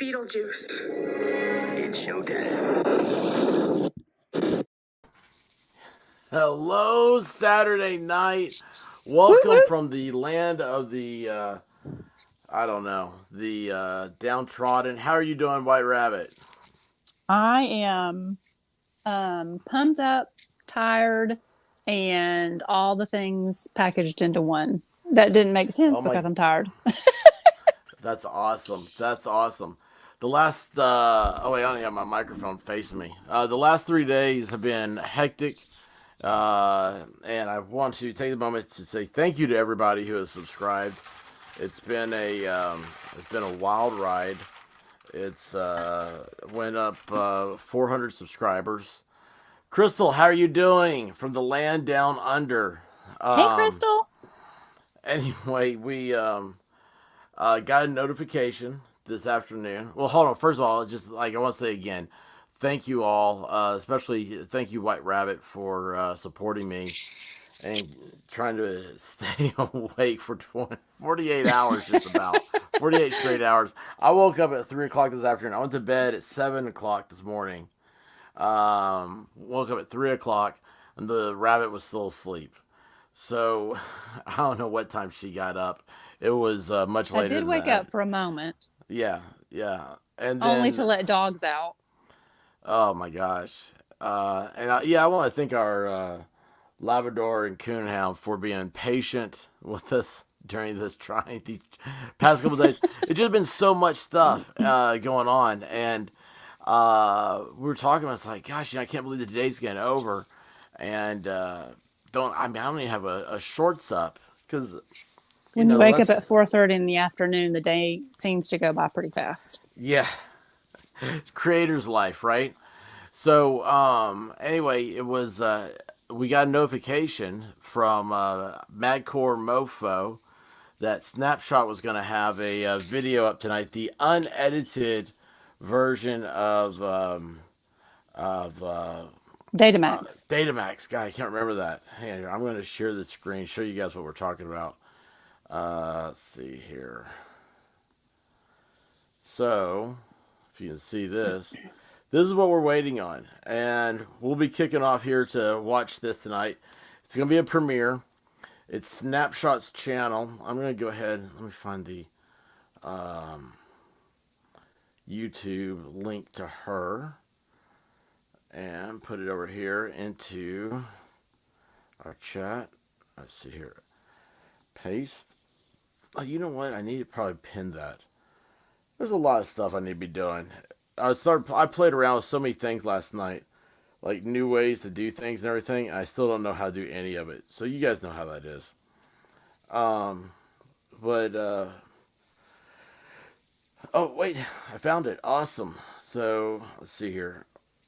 Beetlejuice. It's showtime. Hello, Saturday night. Welcome from the land of the, downtrodden. How are you doing, White Rabbit? I am pumped up, tired, and all the things packaged into one. That didn't make sense Oh my, because I'm tired. that's awesome. That's awesome. The last, oh wait, I don't have my microphone facing me. The last 3 days have been hectic. And I want to take the moment to say thank you to everybody who has subscribed. It's been a wild ride. It's went up 400 subscribers. Crystal, how are you doing from the land down under? Hey, Um, Crystal. anyway, we got a notification this afternoon. Well, hold on. First of all, just like I want to say again, thank you all, especially thank you, White Rabbit, for supporting me and trying to stay awake for 48 hours, just about 48 straight hours. I woke up at 3 o'clock this afternoon. I went to bed at 7 o'clock this morning. Woke up at 3 o'clock, and the rabbit was still asleep. So I don't know what time she got up. It was much I later did than wake that. up for a moment, Yeah, yeah. And only to then, let dogs out. oh my gosh. I want to thank our Labrador and Coonhound for being patient with us during this trying these past couple of days. It's just been so much stuff going on, and we were talking. I was like, "Gosh, I can't believe the day's getting over." And I don't even have a shorts up because When you wake up less. at 4:30 in the afternoon, the day seems to go by pretty fast. Yeah, it's creator's life, right? So anyway, it was we got a notification from Madcore Mofo that Snapshot was going to have a video up tonight, the unedited version of Datamax. Datamax. God, I can't remember that. Hang on, I'm going to share the screen, show you guys what we're talking about. Let's see here. So, if you can see this. This is what we're waiting on, and we'll be kicking off here to watch this tonight. It's going to be a premiere. It's Snapshot's channel. I'm going to go ahead. Let me find the YouTube link to her and put it over here into our chat. Let's see here. Paste. Oh, you know what? I need to probably pin that. There's a lot of stuff I need to be doing. I played around with so many things last night, like new ways to do things and everything. And I still don't know how to do any of it. So you guys know how that is. Um, but oh wait, I found it. Awesome. So let's see here.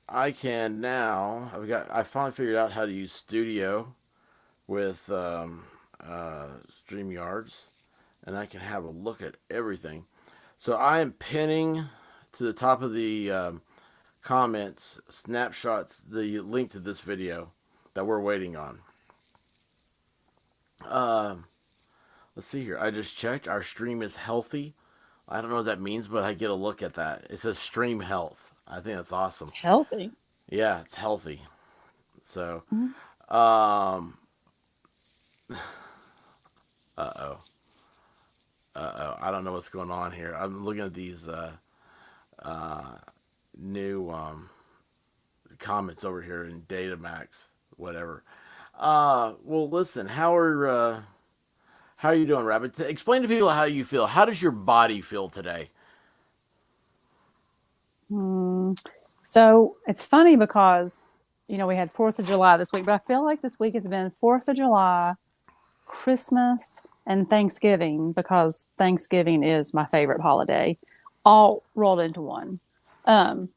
I can now. I finally figured out how to use Studio with StreamYards, and I can have a look at everything. So I am pinning to the top of the comments, snapshots, the link to this video that we're waiting on. Let's see here. I just checked. Our stream is healthy. I don't know what that means, but I get a look at that. It says stream health. I think that's awesome. Healthy. Yeah, it's healthy. So, Mhm. um, uh oh, I don't know what's going on here. I'm looking at these new comments over here in Datamax, whatever. Well, listen, how are you doing, Rabbit? Explain to people how you feel. How does your body feel today? So it's funny because, we had 4th of July this week, but I feel like this week has been 4th of July, Christmas, and Thanksgiving because Thanksgiving is my favorite holiday, all rolled into one. Um,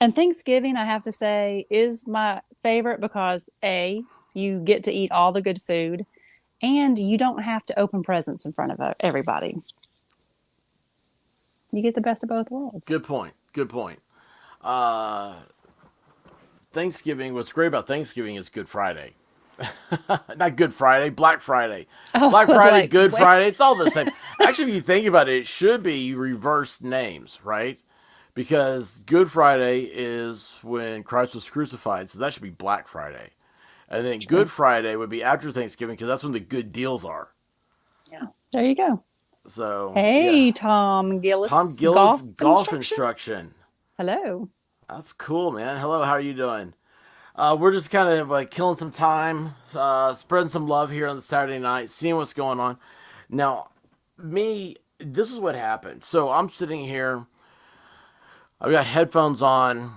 and Thanksgiving, I have to say, is my favorite because A, you get to eat all the good food and you don't have to open presents in front of everybody. You get the best of both worlds. Good point. Good point. Uh, Thanksgiving. What's great about Thanksgiving is Good Friday. Not Good Friday, Black Friday. Oh, Black I was Friday, like, Good wait. Friday, it's all the same. Actually, if you think about it, it should be reversed names, right? Because Good Friday is when Christ was crucified, so that should be Black Friday. And then Good True. Friday would be after Thanksgiving because that's when the good deals are. Yeah. There you go. So, yeah. Hey, Tom Tom Gillis, Gillis, golf golf instruction. instruction. Hello. That's cool, man. Hello, how are you doing? We're just kind of killing some time, spreading some love here on the Saturday night, seeing what's going on. Now, this is what happened. So I'm sitting here. I've got headphones on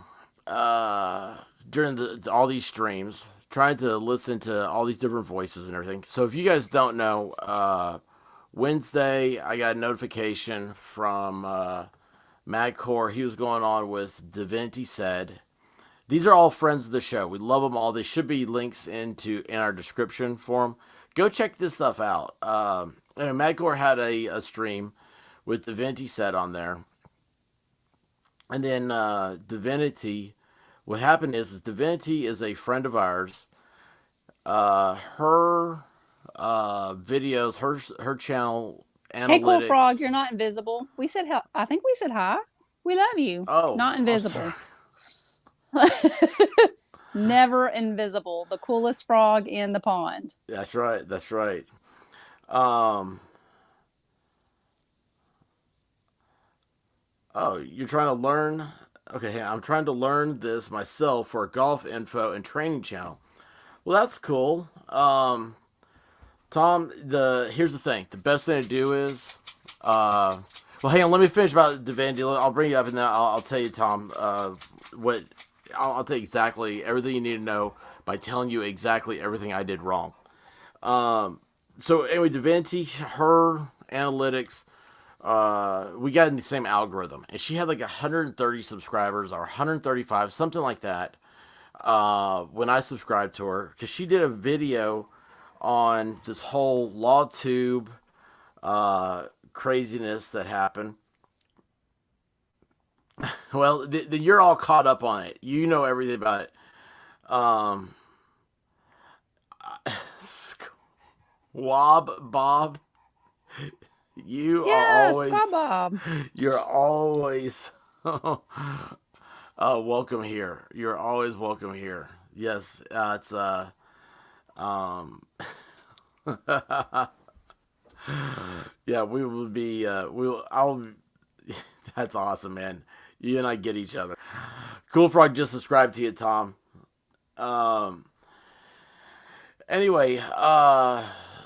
during all these streams, trying to listen to all these different voices and everything. So if you guys don't know, Wednesday I got a notification from Madcore. He was going on with Divinity Said. These are all friends of the show. We love them all. They should be links in our description for them. Go check this stuff out. Madcore had a stream with Divinity Said on there. And then Divinity, what happened is Divinity is a friend of ours. Her videos, her channel Hey, cool frog, analytics. you're not invisible. We said I think we said hi. We love you. Oh, Not I'm sorry. invisible. Never invisible. The coolest frog in the pond. That's right. That's right. Um, oh, you're trying to learn? Okay, hey, I'm trying to learn this myself for a golf info and training channel. Well, that's cool. Tom, here's the thing. The best thing to do is, well, hang on. Let me finish about Divinity. I'll bring you up and then I'll tell you, Tom, what I'll tell you exactly everything you need to know by telling you exactly everything I did wrong. So anyway, Divinity, her analytics, we got in the same algorithm, and she had like 130 subscribers or 135, something like that. When I subscribed to her, because she did a video on this whole LawTube craziness that happened. Well, you're all caught up on it. You know everything about it. Um, Squab Bob, you are Yeah, Squab always, Bob. you're always welcome here. You're always welcome here. Yes, it's um, yeah, we will be. I'll. That's awesome, man. You and I get each other. Cool Frog just subscribed to you, Tom. Um. Anyway,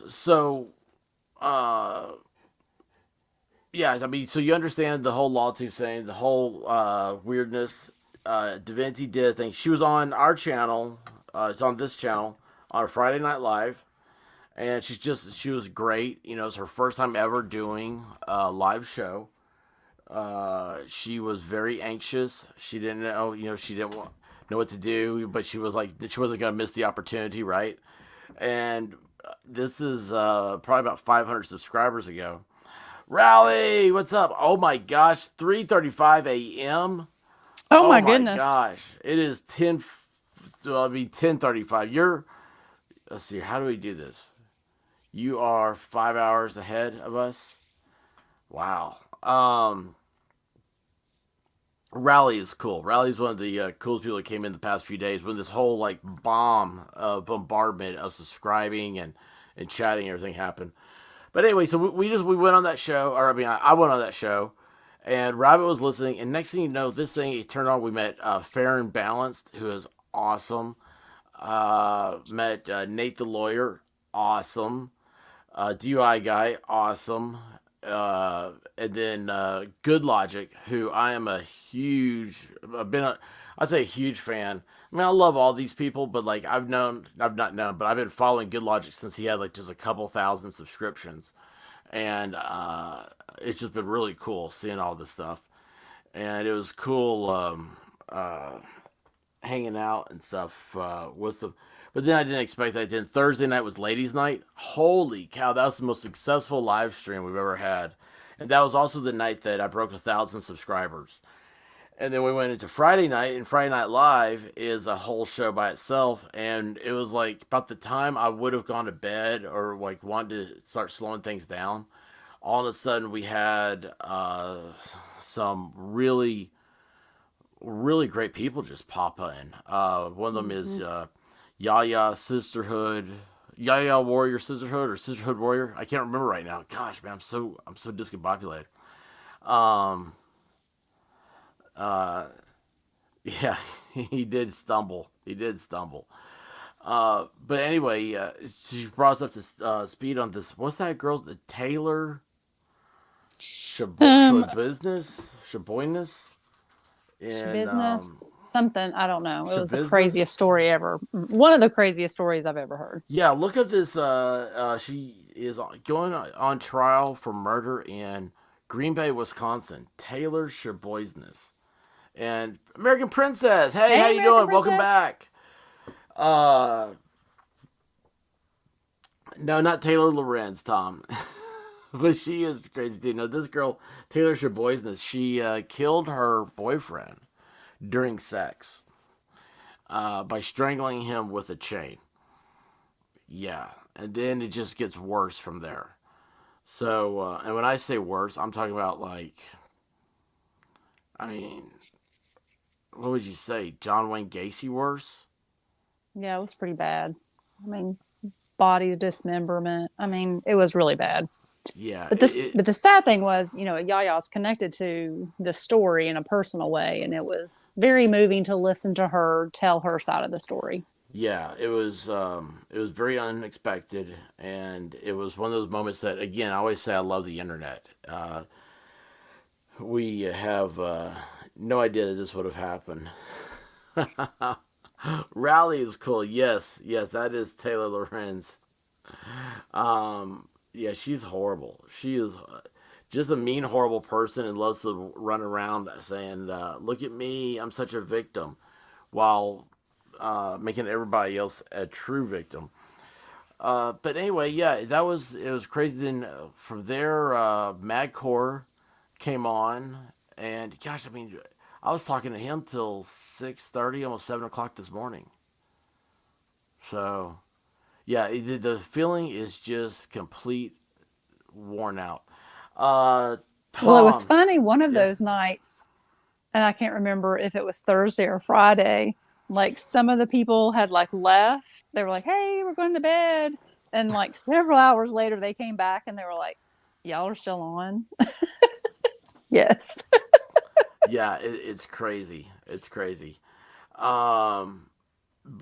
so, uh, yeah, I mean, so you understand the whole law team saying the whole weirdness. Divinity did a thing. She was on our channel. It's on this channel on a Friday Night Live, and she was great. You know, it's her first time ever doing a live show. She was very anxious. She didn't know, she didn't know what to do, but she was like, she wasn't going to miss the opportunity, right? And this is probably about 500 subscribers ago. Rally, what's up? Oh my gosh, 3:35 a.m. Oh Oh my my goodness. gosh, it is 10. Well, it'll be 10:35. Let's see, how do we do this? You are 5 hours ahead of us. Wow. Rally is cool. Rally is one of the coolest people that came in the past few days when this whole like bomb bombardment of subscribing and chatting and everything happened. But anyway, so we went on that show, or I mean, I went on that show, and Rabbit was listening, and next thing you know, this thing it turned on. We met Fair and Balanced, who is awesome. Met Nate the lawyer, awesome. DUI guy, awesome. And then Good Logic, who I am I've been, I'd say a huge fan. I mean, I love all these people, but like I've not known, but I've been following Good Logic since he had like just a couple thousand subscriptions, and it's just been really cool seeing all this stuff, and it was cool hanging out and stuff with them. But then I didn't expect that. Then Thursday night was ladies' night. Holy cow, that was the most successful live stream we've ever had. And that was also the night that I broke 1,000 subscribers. And then we went into Friday night, and Friday Night Live is a whole show by itself. And it was like about the time I would have gone to bed or like wanted to start slowing things down. All of a sudden, we had some really great people just pop in. One of them is Mhm. Yaya Sisterhood, Yaya Warrior Sisterhood or Sisterhood Warrior. I can't remember right now. Gosh, man, I'm so discombobulated. Um, uh, yeah, he did stumble. He did stumble. But anyway, she brought us up to speed on this. What's that girl's the Taylor Um, Shabusiness Shaboyness in business, something, I don't know. It was the Shabusiness. craziest story ever. One of the craziest stories I've ever heard. Yeah, look up this. She is going on trial for murder in Green Bay, Wisconsin. Taylor Shaboyness and American Princess. Hey, how Hey, you American doing? Welcome Princess. back. No, not Taylor Lorenz, Tom. But she is crazy too. No, this girl, Taylor Shaboyness, she killed her boyfriend during sex by strangling him with a chain. Yeah, and then it just gets worse from there. So, and when I say worse, I'm talking about like, I mean, what would you say, John Wayne Gacy worse? Yeah, it was pretty bad. I mean, body dismemberment. I mean, it was really bad. Yeah, But the sad thing was, Yaya's connected to the story in a personal way, and it was very moving to listen to her tell her side of the story. yeah, it was very unexpected, and it was one of those moments that, again, I always say I love the internet. We have no idea that this would have happened. Rally is cool. Yes, yes, that is Taylor Lorenz. Yeah, she's horrible. She is just a mean, horrible person and loves to run around saying, "Look at me, I'm such a victim," while making everybody else a true victim. But anyway, yeah, it was crazy. Then from there, Madcore came on, and gosh, I mean, I was talking to him till 6:30, almost 7 o'clock this morning. So yeah, the feeling is just complete worn out. Uh, Well, it was Tom, funny. One of yeah, those nights, and I can't remember if it was Thursday or Friday, like some of the people had like left. They were like, "Hey, we're going to bed." And like several hours later they came back and they were like, "Y'all are still on?" Yes. yeah, it's crazy. It's crazy. Um,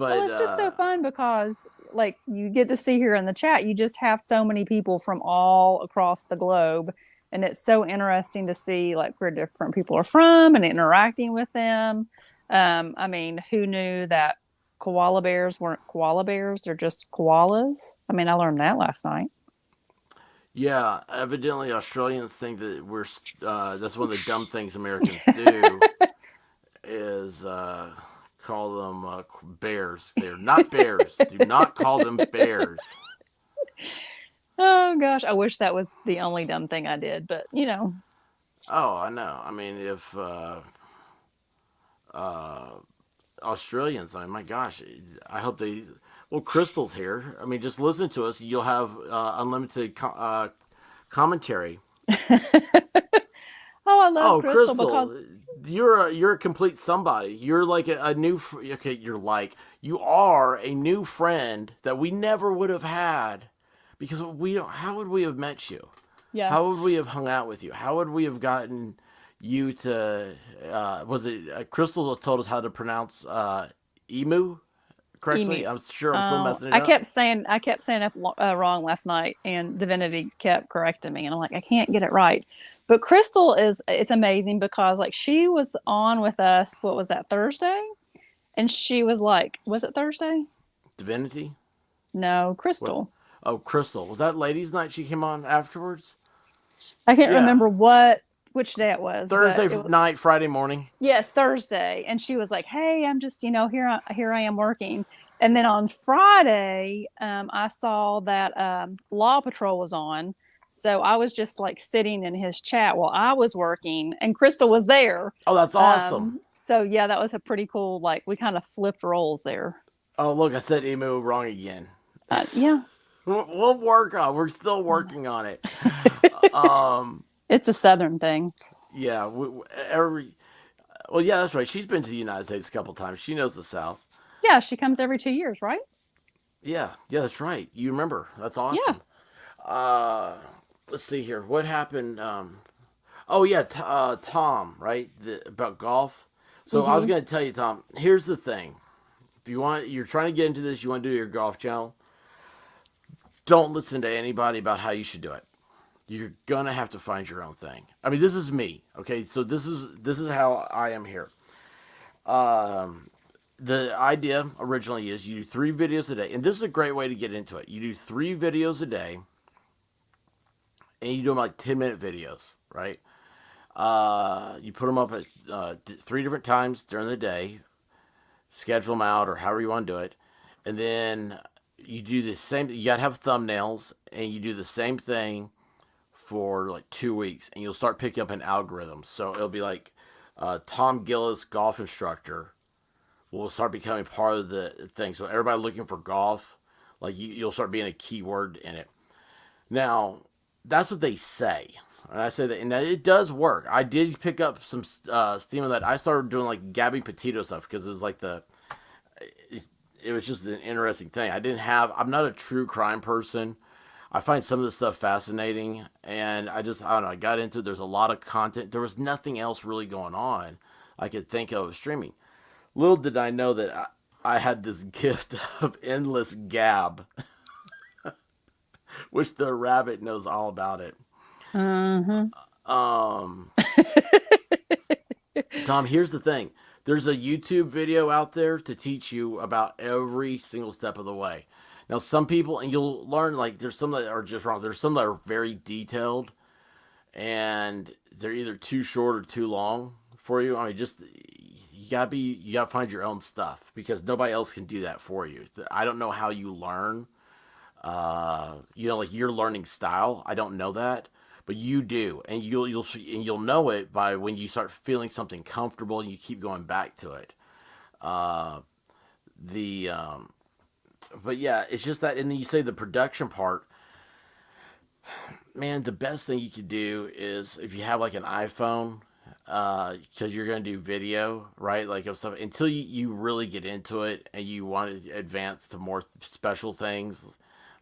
Well, but it's just so fun because like you get to see here in the chat, you just have so many people from all across the globe. And it's so interesting to see like where different people are from and interacting with them. I mean, who knew that koala bears weren't koala bears? They're just koalas. I mean, I learned that last night. yeah, evidently Australians think that we're that's one of the dumb things Americans do is call them bears. They're not bears. Do not call them bears. Oh gosh, I wish that was the only dumb thing I did, but Oh, I know. I mean, if Australians, I mean, my gosh, I hope they. Well, Crystal's here. I mean, just listen to us. You'll have unlimited commentary. oh, I love Oh, Crystal because Crystal, you're a complete somebody. You're like a new. Okay, you are a new friend that we never would have had because we don't. How would we have met you? yeah, How would we have hung out with you? How would we have gotten you to? Was it Crystal told us how to pronounce emu correctly? emu. I'm sure I'm still Oh, messing it I up. kept saying it wrong last night, and Divinity kept correcting me, and I'm like, I can't get it right. But Crystal it's amazing because like she was on with us. What was that, Thursday? And she was like, was it Thursday? Divinity. No, What? Crystal. Oh, Crystal. Was that ladies' night? She came on afterwards. I can't Yeah, remember which day it was, but Thursday it was night, Friday morning. yes, Thursday. And she was like, "Hey, I'm just here I am working." And then on Friday, I saw that Law Patrol was on, So I was just like sitting in his chat while I was working, and Crystal was there. Oh, that's awesome. So yeah, that was a pretty cool. Like we kind of flipped roles there. Oh, look, I said emu wrong again. Yeah, We'll work on. We're still working on it. Um, it's a Southern thing. yeah, every. Well, yeah, that's right. She's been to the United States a couple times. She knows the South. Yeah, she comes every 2 years, right? Yeah, yeah, that's right. You remember? That's Yeah. awesome. Uh, let's see here. What happened? Oh yeah, Tom, right? About golf. So I was Mm-hmm. going to tell you, Tom. Here's the thing. If you're trying to get into this, you want to do your golf channel. Don't listen to anybody about how you should do it. You're gonna have to find your own thing. I mean, this is me. Okay, so this is how I am here. Um, the idea originally is you do 3 videos a day, and this is a great way to get into it. You do 3 videos a day, and you do them like 10-minute videos, right? You put them up at 3 different times during the day, schedule them out, or however you want to do it, and then you do the same. You gotta have thumbnails, and you do the same thing for like 2 weeks, and you'll start picking up an algorithm. So it'll be like Tom Gillis, golf instructor, will start becoming part of the thing. So everybody looking for golf, like you'll start being a keyword in it. Now, that's what they say. And I say that, and it does work. I did pick up some steam of that. I started doing like Gabby Petito stuff because it was like it was just an interesting thing. I'm not a true crime person. I find some of this stuff fascinating, and I don't know. I got into it. There's a lot of content. There was nothing else really going on I could think of streaming. Little did I know that I had this gift of endless gab, which the rabbit knows all about it. Mm-hmm. Um, Tom, here's the thing. There's a YouTube video out there to teach you about every single step of the way. Now, some people, and you'll learn, like, there's some that are just wrong. There's some that are very detailed, and they're either too short or too long for you. I mean, just, you gotta find your own stuff because nobody else can do that for you. I don't know how you learn. Like your learning style. I don't know that, but you do, and you'll know it by when you start feeling something comfortable and you keep going back to it. Uh, the but yeah, it's just that, and then you say the production part. Man, the best thing you could do is if you have like an iPhone, because you're going to do video, right? Like of stuff until you really get into it and you want to advance to more special things.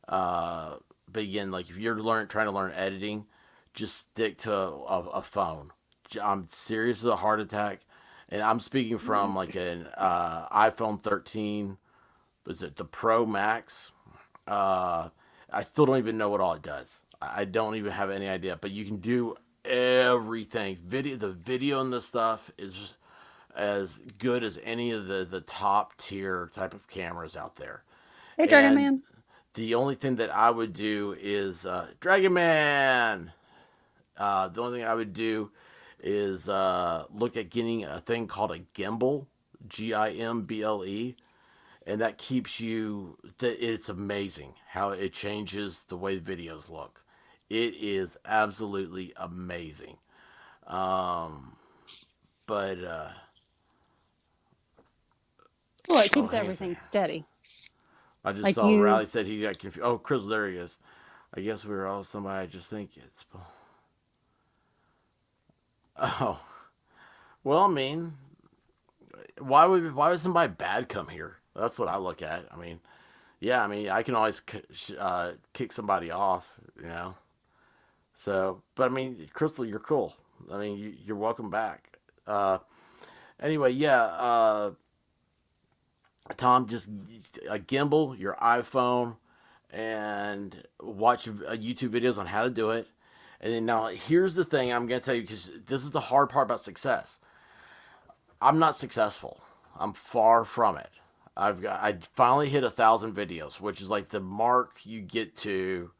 Uh, but again, like if you're trying to learn editing, just stick to a phone. I'm serious as a heart attack, and I'm speaking from like an iPhone 13. Was it the Pro Max? Uh, I still don't even know what all it does. I don't even have any idea. But you can do everything. The video and the stuff is as good as any of the top tier type of cameras out there. Hey, Dragon And Man. the only thing that I would do is Dragon Man. The only thing I would do is look at getting a thing called a gimbal, Gimble, and that keeps you. It's amazing how it changes the way videos look. It is absolutely amazing. Um, but Well, it oh, keeps hang on a second. everything steady. I just Like saw you. Riley said he got confused. Oh, Chris, there he is. I guess we were all somebody. I just think it's. Oh, well, I mean, why would somebody bad come here? That's what I look at. I mean, yeah, I mean, I can always kick somebody off, you know. So, but I mean, Crystal, you're cool. I mean, you're welcome back. Anyway, yeah, Tom, just a gimbal, your iPhone, and watch YouTube videos on how to do it. And then now, here's the thing I'm going to tell you because this is the hard part about success. I'm not successful. I'm far from it. I finally hit 1,000 videos, which is like the mark you get to.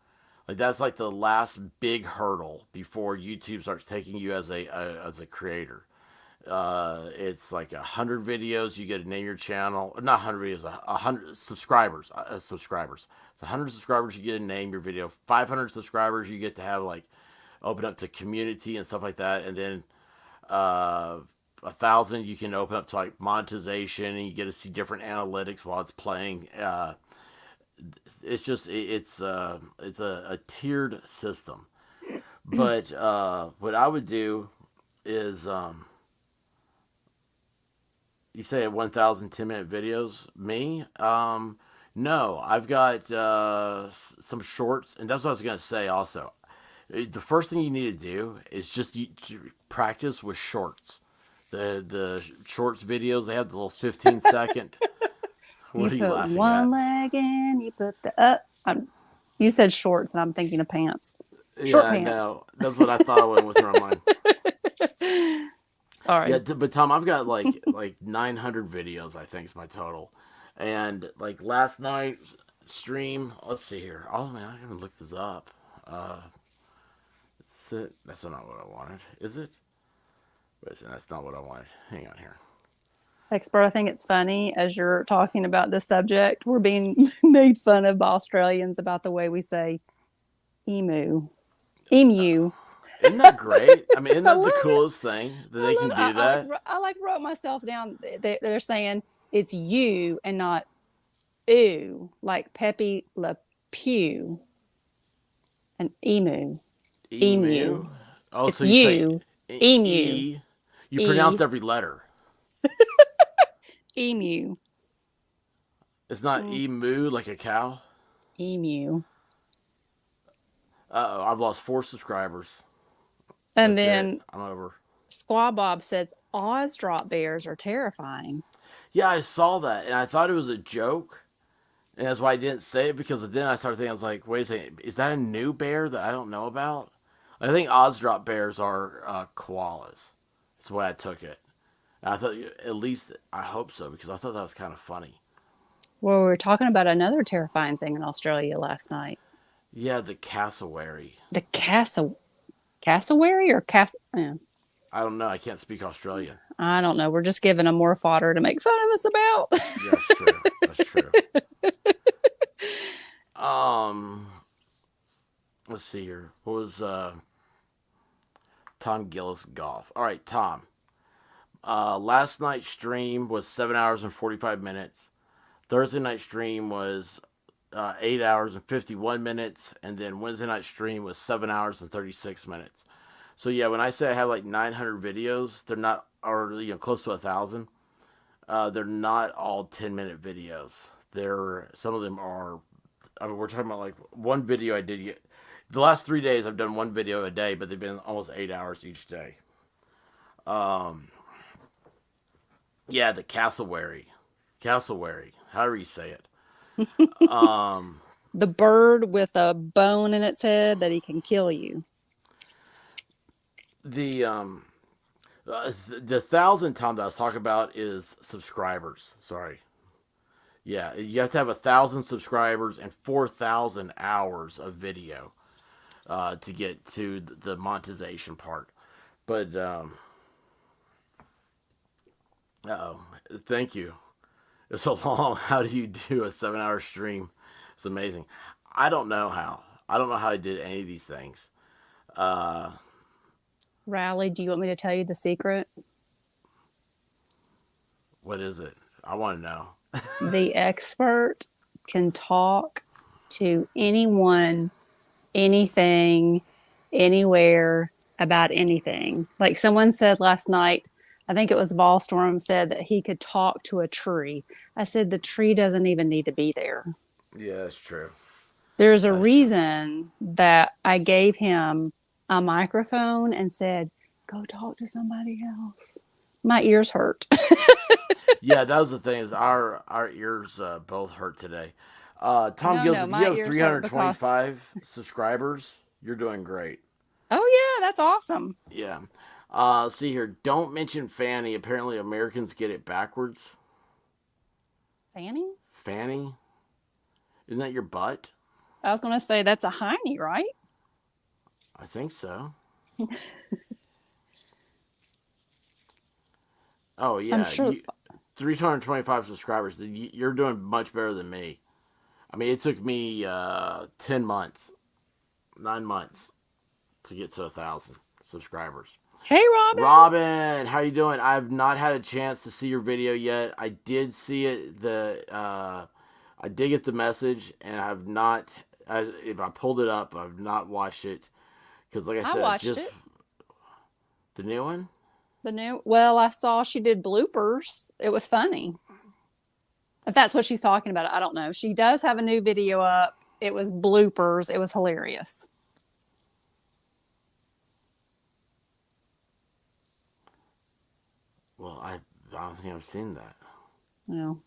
Like that's like the last big hurdle before YouTube starts taking you as a creator. It's like 100 videos. You get to name your channel. Not 100 videos. 100 subscribers. Subscribers. It's 100 subscribers. You get to name your video. 500 subscribers. You get to have like open up to community and stuff like that. And then 1,000 you can open up to like monetization, and you get to see different analytics while it's playing. It's just it's a tiered system. But what I would do is you say 1,000 10-minute videos. Me? No, I've got some shorts, and that's what I was gonna say. Also, the first thing you need to do is just practice with shorts. The shorts videos, they have the little 15-second. You What are you put laughing one at? leg in, you put the up. You said shorts, and I'm thinking of pants. Short Yeah, pants. no, that's what I thought I went with in my mind. Yeah, Sorry. but Tom, I've got like 900 videos. I think is my total, and like last night stream. Let's see here. Oh man, I haven't looked this up. Uh, that's not what I wanted. Is it? Wait a second, that's not what I wanted. Hang on here. Expert, I think it's funny as you're talking about this subject, we're being made fun of by Australians about the way we say emu. Emu. Isn't that great? I mean, isn't I that the love it. coolest thing that they can do that? I like wrote myself down. They're saying it's you and not ew, like Pepe Le Pew, an emu. Emu. Emu. Oh, It's so you say you. Emu. e? You E. pronounce every letter. Emu. It's not Mm. emu like a cow. Emu. Uh oh, I've lost 4 subscribers. And That's it. then I'm over. Squaw Bob says Oz drop bears are terrifying. Yeah, I saw that and I thought it was a joke. And that's why I didn't say it, because then I started thinking, I was like, wait a second, is that a new bear that I don't know about? I think Ozdrop bears are koalas. That's the way I took it. And I thought, at least, I hope so, because I thought that was kind of funny. Well, we were talking about another terrifying thing in Australia last night. Yeah, the cassowary. The cassowary or cass. Yeah, I don't know. I can't speak Australian. I don't know. We're just giving them more fodder to make fun of us about. Yeah, that's true. That's true. Um, let's see here. What was Tom Gillis golf? All right, Tom. Last night's stream was 7 hours and 45 minutes. Thursday night stream was 8 hours and 51 minutes, and then Wednesday night stream was 7 hours and 36 minutes. So yeah, when I say I have like 900 videos, they're not, or close to 1,000. They're not all 10-minute videos. They're some of them are. I mean, we're talking about like one video I did. The last 3 days, I've done one video a day, but they've been almost 8 hours each day. Yeah, the cassowary, however you say it. The bird with a bone in its head that he can kill you. The 1,000, Tom, that I was talking about is subscribers. Sorry. Yeah, you have to have 1,000 subscribers and 4,000 hours of video to get to the monetization part. But thank you. It's so long. How do you do a 7-hour stream? It's amazing. I don't know how. I don't know how I did any of these things. Riley, do you want me to tell you the secret? What is it? I want to know. The expert can talk to anyone, anything, anywhere about anything. Like someone said last night, I think it was Ballstorm said that he could talk to a tree. I said the tree doesn't even need to be there. Yeah, that's true. There's a That's true. reason that I gave him a microphone and said, go talk to somebody else. My ears hurt. Yeah, that was the thing. Is our ears both hurt today. Tom Gills, No, if my you have ears hurt because 325 subscribers, you're doing great. oh yeah, that's awesome. Yeah. See here. Don't mention Fanny. Apparently, Americans get it backwards. Fanny? Fanny? Isn't that your butt? I was gonna say that's a hiney, right? I think so. Oh I'm yeah, sure. 325 subscribers. You're doing much better than me. I mean, it took me 10 months, 9 months to get to 1,000 subscribers. Hey, Robin. Robin, how you doing? I've not had a chance to see your video yet. I did see it. I did get the message, and I've not. If I pulled it up, I've not watched it because, like I I said, watched just it. the new one. The new. Well, I saw she did bloopers. It was funny. If that's what she's talking about, I don't know. She does have a new video up. It was bloopers. It was hilarious. Well, I don't think I've seen that. No.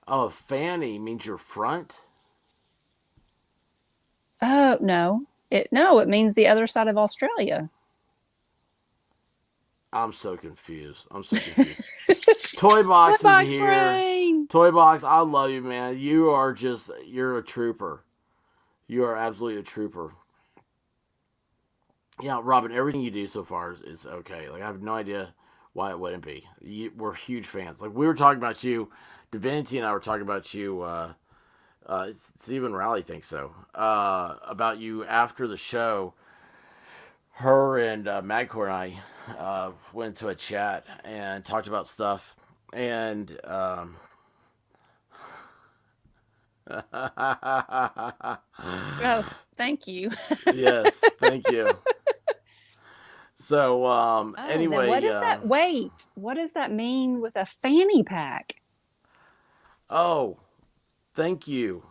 Oh, fanny means your front. Oh no. It means the other side of Australia. I'm so confused. I'm so confused. Toy Toy Box is box here. brain. Toy Box, I love you, man. You're a trooper. You are absolutely a trooper. Yeah, Robin, everything you do so far is okay. Like, I have no idea why it wouldn't be. We're huge fans. Like, we were talking about you. Divinity and I were talking about you. Stephen Rowley thinks so. About you after the show. Her and Magcor and I went to a chat and talked about stuff. And Oh, thank you. yes, thank you. So Oh, then what anyway, does that wait? What does that mean with a fanny pack? oh, thank you.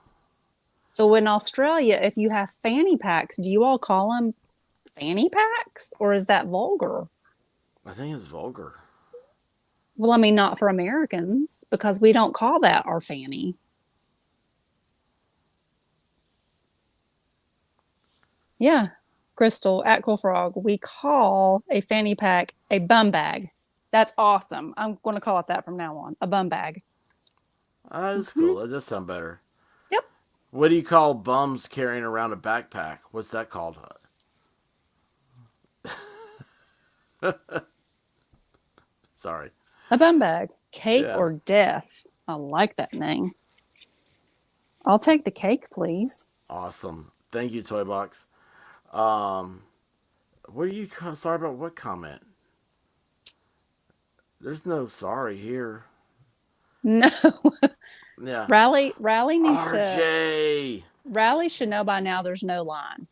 So in Australia, if you have fanny packs, do you all call them fanny packs or is that vulgar? I think it's vulgar. Well, I mean, not for Americans because we don't call that our fanny. Yeah. Crystal at Cool Frog, we call a fanny pack a bum bag. That's awesome. I'm going to call it that from now on. A bum bag. That's Hmm. cool. That does sound better. Yep. What do you call bums carrying around a backpack? What's that called? Sorry. A bum bag. Cake Yeah. or death. I like that name. I'll take the cake, please. Awesome. Thank you, Toy Box. Um, what are you sorry about? What comment? There's no sorry here. No. Yeah. Rally needs to RJ. Rally should know by now there's no line.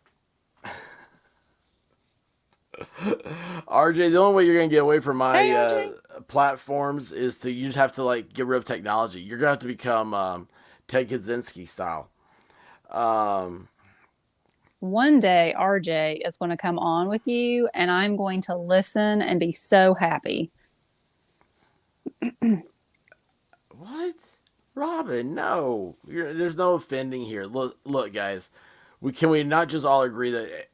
RJ, the only way you're gonna get away from Hey my RJ. platforms is to you just have to like get rid of technology. You're gonna have to become Ted Kaczynski style. Um, One day RJ is going to come on with you and I'm going to listen and be so happy. what? Robin, no. There's no offending here. Look, guys. We not just all agree that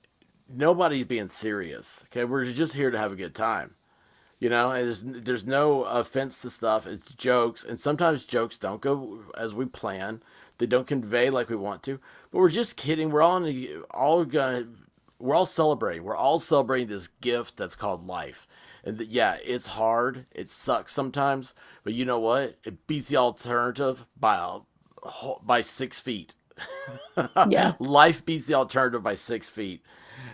nobody's being serious? Okay, we're just here to have a good time. You know, and there's no offense to stuff. It's jokes, and sometimes jokes don't go as we plan. They don't convey like we want to. But we're just kidding. We're all celebrating. We're all celebrating this gift that's called life. And yeah, it's hard. It sucks sometimes. But you know what? It beats the alternative by 6 feet. Yeah. Life beats the alternative by 6 feet.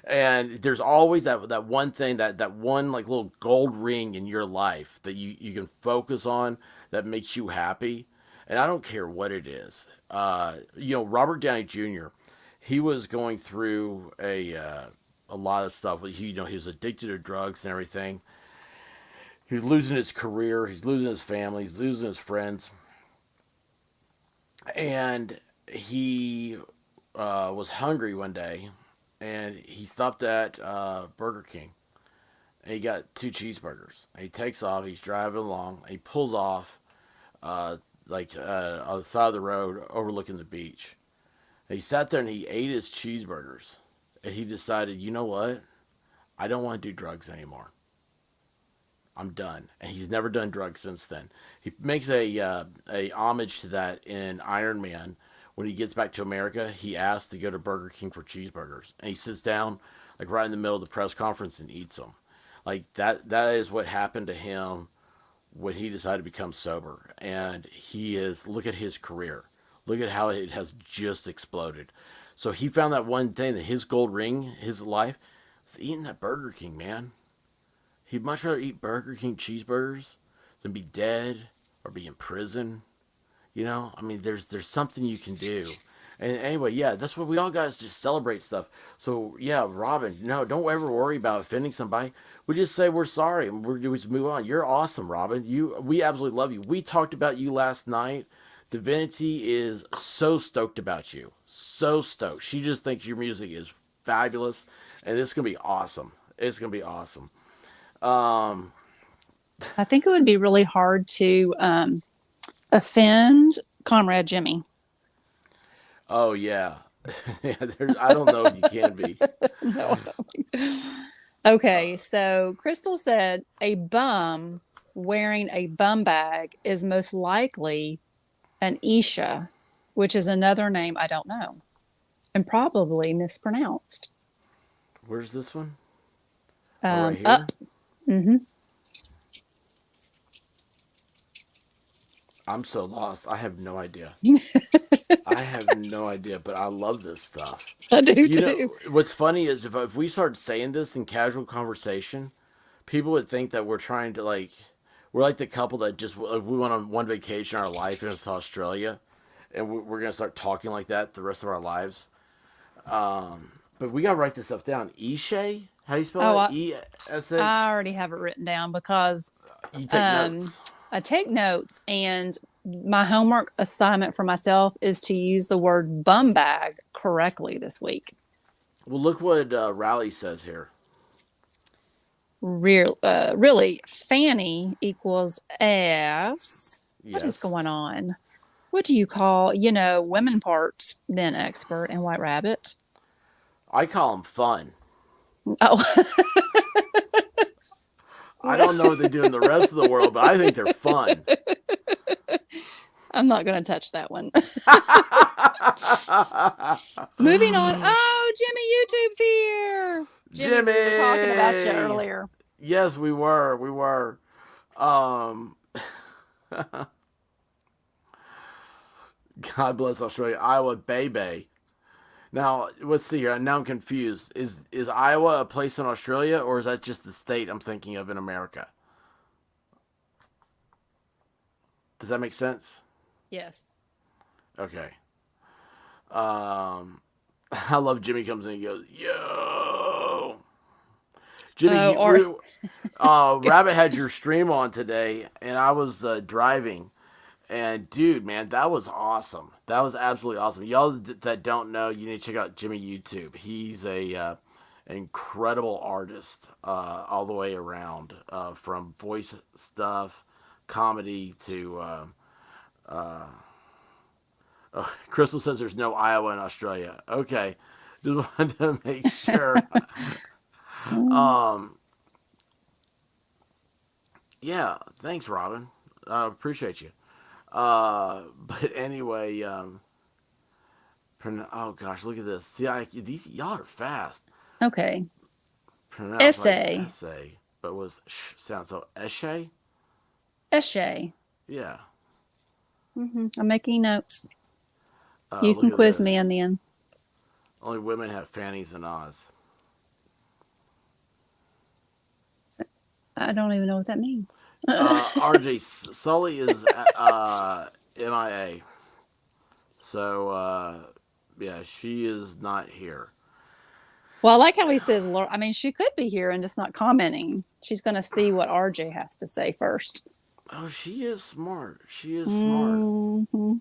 And there's always that one thing, that one like little gold ring in your life that you can focus on that makes you happy. And I don't care what it is. Robert Downey Jr. He was going through a lot of stuff. He was addicted to drugs and everything. He was losing his career. He's losing his family. He's losing his friends. And he was hungry one day, and he stopped at Burger King, and he got two cheeseburgers. And he takes off. He's driving along. And he pulls off, on the side of the road, overlooking the beach. And he sat there and he ate his cheeseburgers, and he decided, you know what? I don't want to do drugs anymore. I'm done. And he's never done drugs since then. He makes a homage to that in Iron Man. When he gets back to America, he asks to go to Burger King for cheeseburgers, and he sits down like right in the middle of the press conference and eats them. Like that is what happened to him when he decided to become sober. And he is, look at his career. Look at how it has just exploded. So he found that one thing that his gold ring, his life, was eating that Burger King, man. He'd much rather eat Burger King cheeseburgers than be dead or be in prison. You know, I mean, there's something you can do. And anyway, yeah, that's what we all got is just celebrate stuff. So yeah, Robin, no, don't ever worry about offending somebody. We just say we're sorry and we just move on. You're awesome, Robin. We absolutely love you. We talked about you last night. Divinity is so stoked about you, so stoked. She just thinks your music is fabulous, and it's gonna be awesome. It's gonna be awesome. Um, I think it would be really hard to offend Comrade Jimmy. oh yeah, yeah. I don't know if you can be. No, I don't think so. Okay, so Crystal said a bum wearing a bum bag is most likely an Isha, which is another name I don't know and probably mispronounced. Where's this one? Oh, right here. Up. Mm-hmm. I'm so lost. I have no idea. I have no idea, but I love this stuff. I do You too. know, what's funny is if we start saying this in casual conversation, people would think that we're trying to like, we're like the couple that just like, we went on one vacation in our life and it's Australia, and we're gonna start talking like that the rest of our lives. But we gotta write this stuff down. Ishay, how you spell Oh, that? ESH. I already have it written down because You take um, notes. I take notes, and my homework assignment for myself is to use the word bum bag correctly this week. Well, look what Raleigh says here. Really, Fanny equals ass. What is Yes, going on? What do you call, women parts then, expert and White Rabbit? I call them fun. Oh, I don't know what they do in the rest of the world, but I think they're fun. I'm not going to touch that one. Moving on. Oh, Jimmy YouTube's here. Jimmy, we were talking about you Jimmy! earlier. Yes, we were. We were. Um, God bless Australia. Iowa, baby. Now, let's see here. Now I'm confused. Is Iowa a place in Australia, or is that just the state I'm thinking of in America? Does that make sense? Yes. Okay. I love Jimmy comes in and he goes, yo. Jimmy, Oh, or Rabbit had your stream on today, and I was driving. And dude, man, that was awesome. That was absolutely awesome. Y'all that don't know, you need to check out Jimmy YouTube. He's a incredible artist all the way around, from voice stuff, comedy to. Oh, Crystal says there's no Iowa in Australia. Okay, just wanted to make sure. Um, yeah, thanks, Robin. I appreciate you. But anyway, oh gosh, look at this. See, these y'all are fast. okay. Pronounced like Essay. essay, but was sound so eshay. Essay. Yeah. I'm making notes. You Look can at quiz me this. in the end. Only women have fannies in Oz. I don't even know what that means. RJ Sully is MIA. So yeah, she is not here. Well, I like how he says, I mean, she could be here and just not commenting. She's going to see what RJ has to say first. Oh, she is smart. She is smart. Mm-hmm.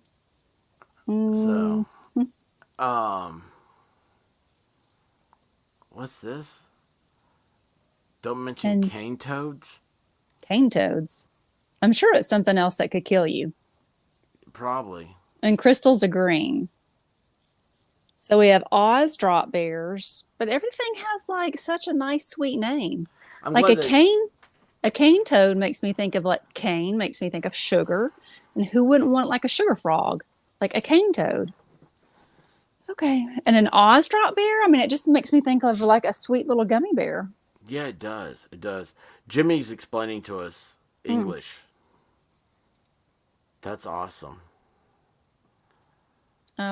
So, Mm-hmm. what's this? Don't mention And cane toads. cane toads. I'm sure it's something else that could kill you. Probably. And crystals agreeing. So we have Oz drop bears, but everything has like such a nice, sweet name. I'm Like glad that a cane toad makes me think of like cane, makes me think of sugar. And who wouldn't want like a sugar frog? Like a cane toad. Okay. And an Oz drop bear, I mean, it just makes me think of like a sweet little gummy bear. yeah, it does. It does. Jimmy's explaining to us Mm. English. That's awesome.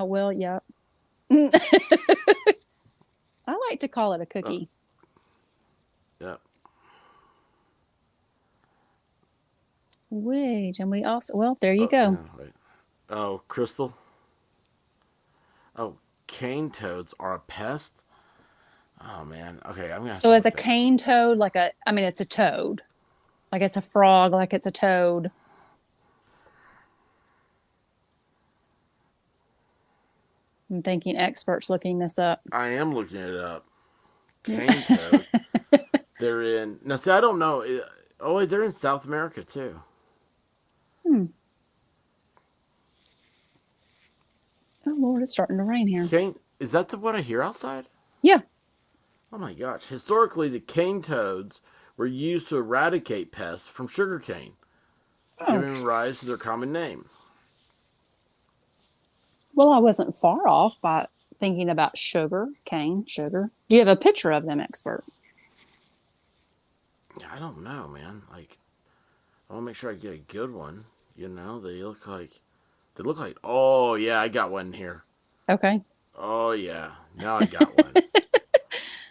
Well, yeah. I like to call it a Oh, cookie. yeah. Wait, and we also, well, there you Oh, go. yeah. Wait. Oh, Crystal. Oh, cane toads are a pest. Oh man. Okay, I'm gonna have to So is a look that. cane toad like a, I mean, it's a toad. Like it's a frog, like it's a toad. I'm thinking experts looking this up. I am looking it up. Cane toad. They're in. Now, see, I don't know. Oh, wait, they're in South America too. Hmm. Oh Lord, it's starting to rain here. Cane. Is that what I hear outside? Yeah. Oh my gosh. Historically, the cane toads were used to eradicate pests from sugarcane, Oh, giving rise to their common name. well, I wasn't far off by thinking about sugar, cane, sugar. Do you have a picture of them, expert? I don't know, man. Like, I want to make sure I get a good one. You know, they look like. They look like. Oh yeah, I got one here. Okay. Oh yeah, now I got one.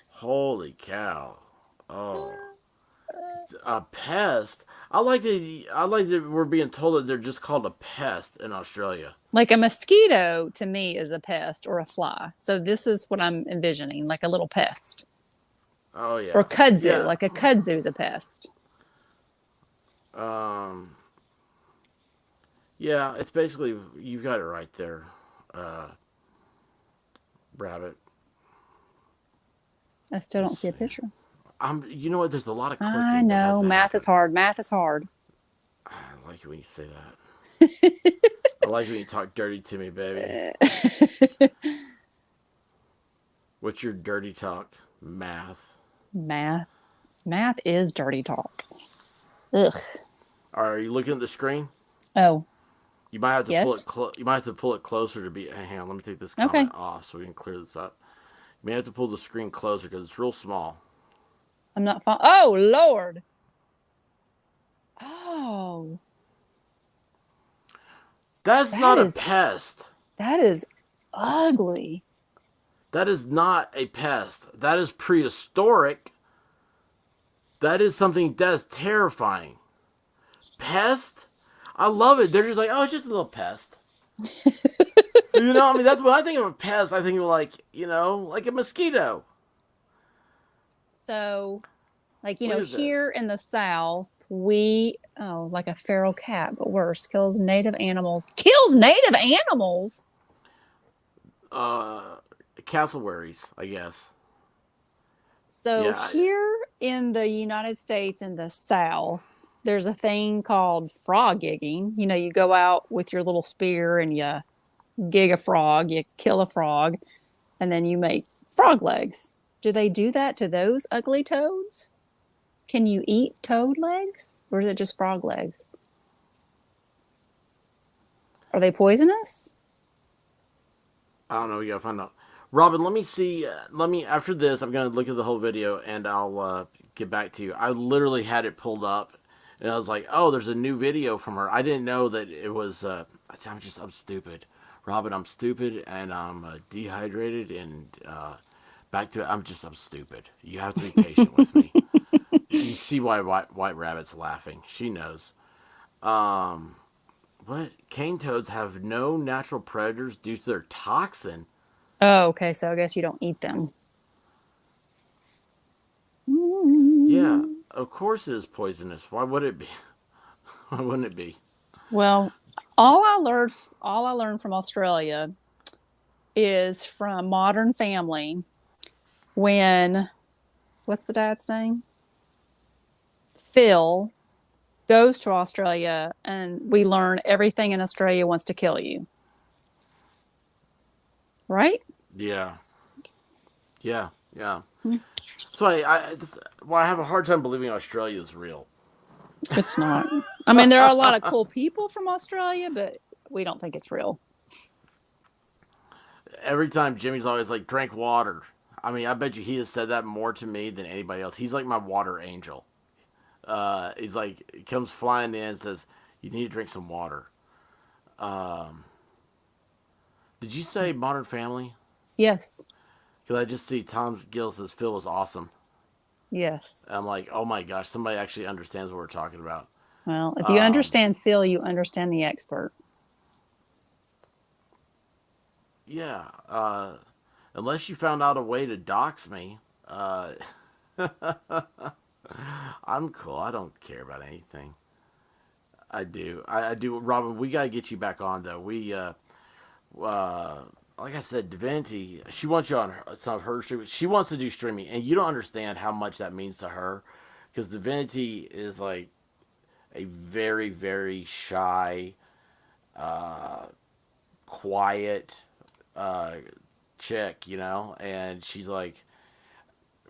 Holy cow! Oh, a pest. I like that we're being told that they're just called a pest in Australia. Like a mosquito to me is a pest or a fly. So this is what I'm envisioning, like a little pest. Oh Or yeah, kudzu, yeah. like a kudzu is a pest. Um, yeah. It's basically you've got it right there, uh, rabbit. I still Let's don't see a see. picture. You know what? There's a lot of I clicking that has know. to Math is happen. hard. Math is hard. I like it when you say that. I like when you talk dirty to me, baby. What's your dirty talk? Math. Math. Math is dirty talk. Ugh. Are you looking at the screen? Oh, You might have to pull it. yes. You might have to pull it closer to be. Hang on, let me take this Okay. comment off so we can clear this up. You may have to pull the screen closer because it's real small. I'm not fine. Oh, Lord. Oh, That's that not a is pest. that is ugly. That is not a pest. That is prehistoric. That is something that's terrifying. Pest? I love it. They're just like, oh, it's just a little pest. You know, I mean, that's when I think of a pest. I think of like, like a mosquito. So, like, Look at here this. in the South, like a feral cat, but worse, kills native animals. Kills native animals? Uh, Cassowaries, I guess. So, Yeah, here in the United States, in the South, there's a thing called frog gigging. You go out with your little spear and you gig a frog, you kill a frog, and then you make frog legs. Do they do that to those ugly toads? Can you eat toad legs? Or is it just frog legs? Are they poisonous? I don't know. We gotta find out. Robin, let me see. Let me after this. I'm gonna look at the whole video and I'll get back to you. I literally had it pulled up, and I was like, "Oh, there's a new video from her." I didn't know that it was. I'm stupid, Robin. I'm stupid and I'm dehydrated and back to it. I'm stupid. You have to be patient with me. You see why White Rabbit's laughing. She knows. Um, what? Cane toads have no natural predators due to their toxin. Oh, okay. So I guess you don't eat them. Yeah, of course it is poisonous. Why would it be? Why wouldn't it be? Well, all I learned from Australia is from Modern Family when what's the dad's name? Phil goes to Australia and we learn everything in Australia wants to kill you. Right? Yeah, yeah, yeah. Hmm. So I have a hard time believing Australia is real. It's not. I mean, there are a lot of cool people from Australia, but we don't think it's real. Every time Jimmy's always like, drink water. I mean, I bet you he has said that more to me than anybody else. He's like my water angel. He's like, he comes flying in and says, you need to drink some water. Um, did you say Modern Family? Yes. Because I just see Tom Gill says Phil was awesome. Yes. And I'm like, oh my gosh, somebody actually understands what we're talking about. Well, if you Um, understand Phil, you understand the expert. yeah. Unless you found out a way to dox me, uh, I'm cool. I don't care about anything. I do. I do. Robin, we got to get you back on, though. Uh, like I said, Divinity, she wants you on some of her streaming. She wants to do streaming, and you don't understand how much that means to her because Divinity is like a very, very shy, quiet uh, chick, and she's like,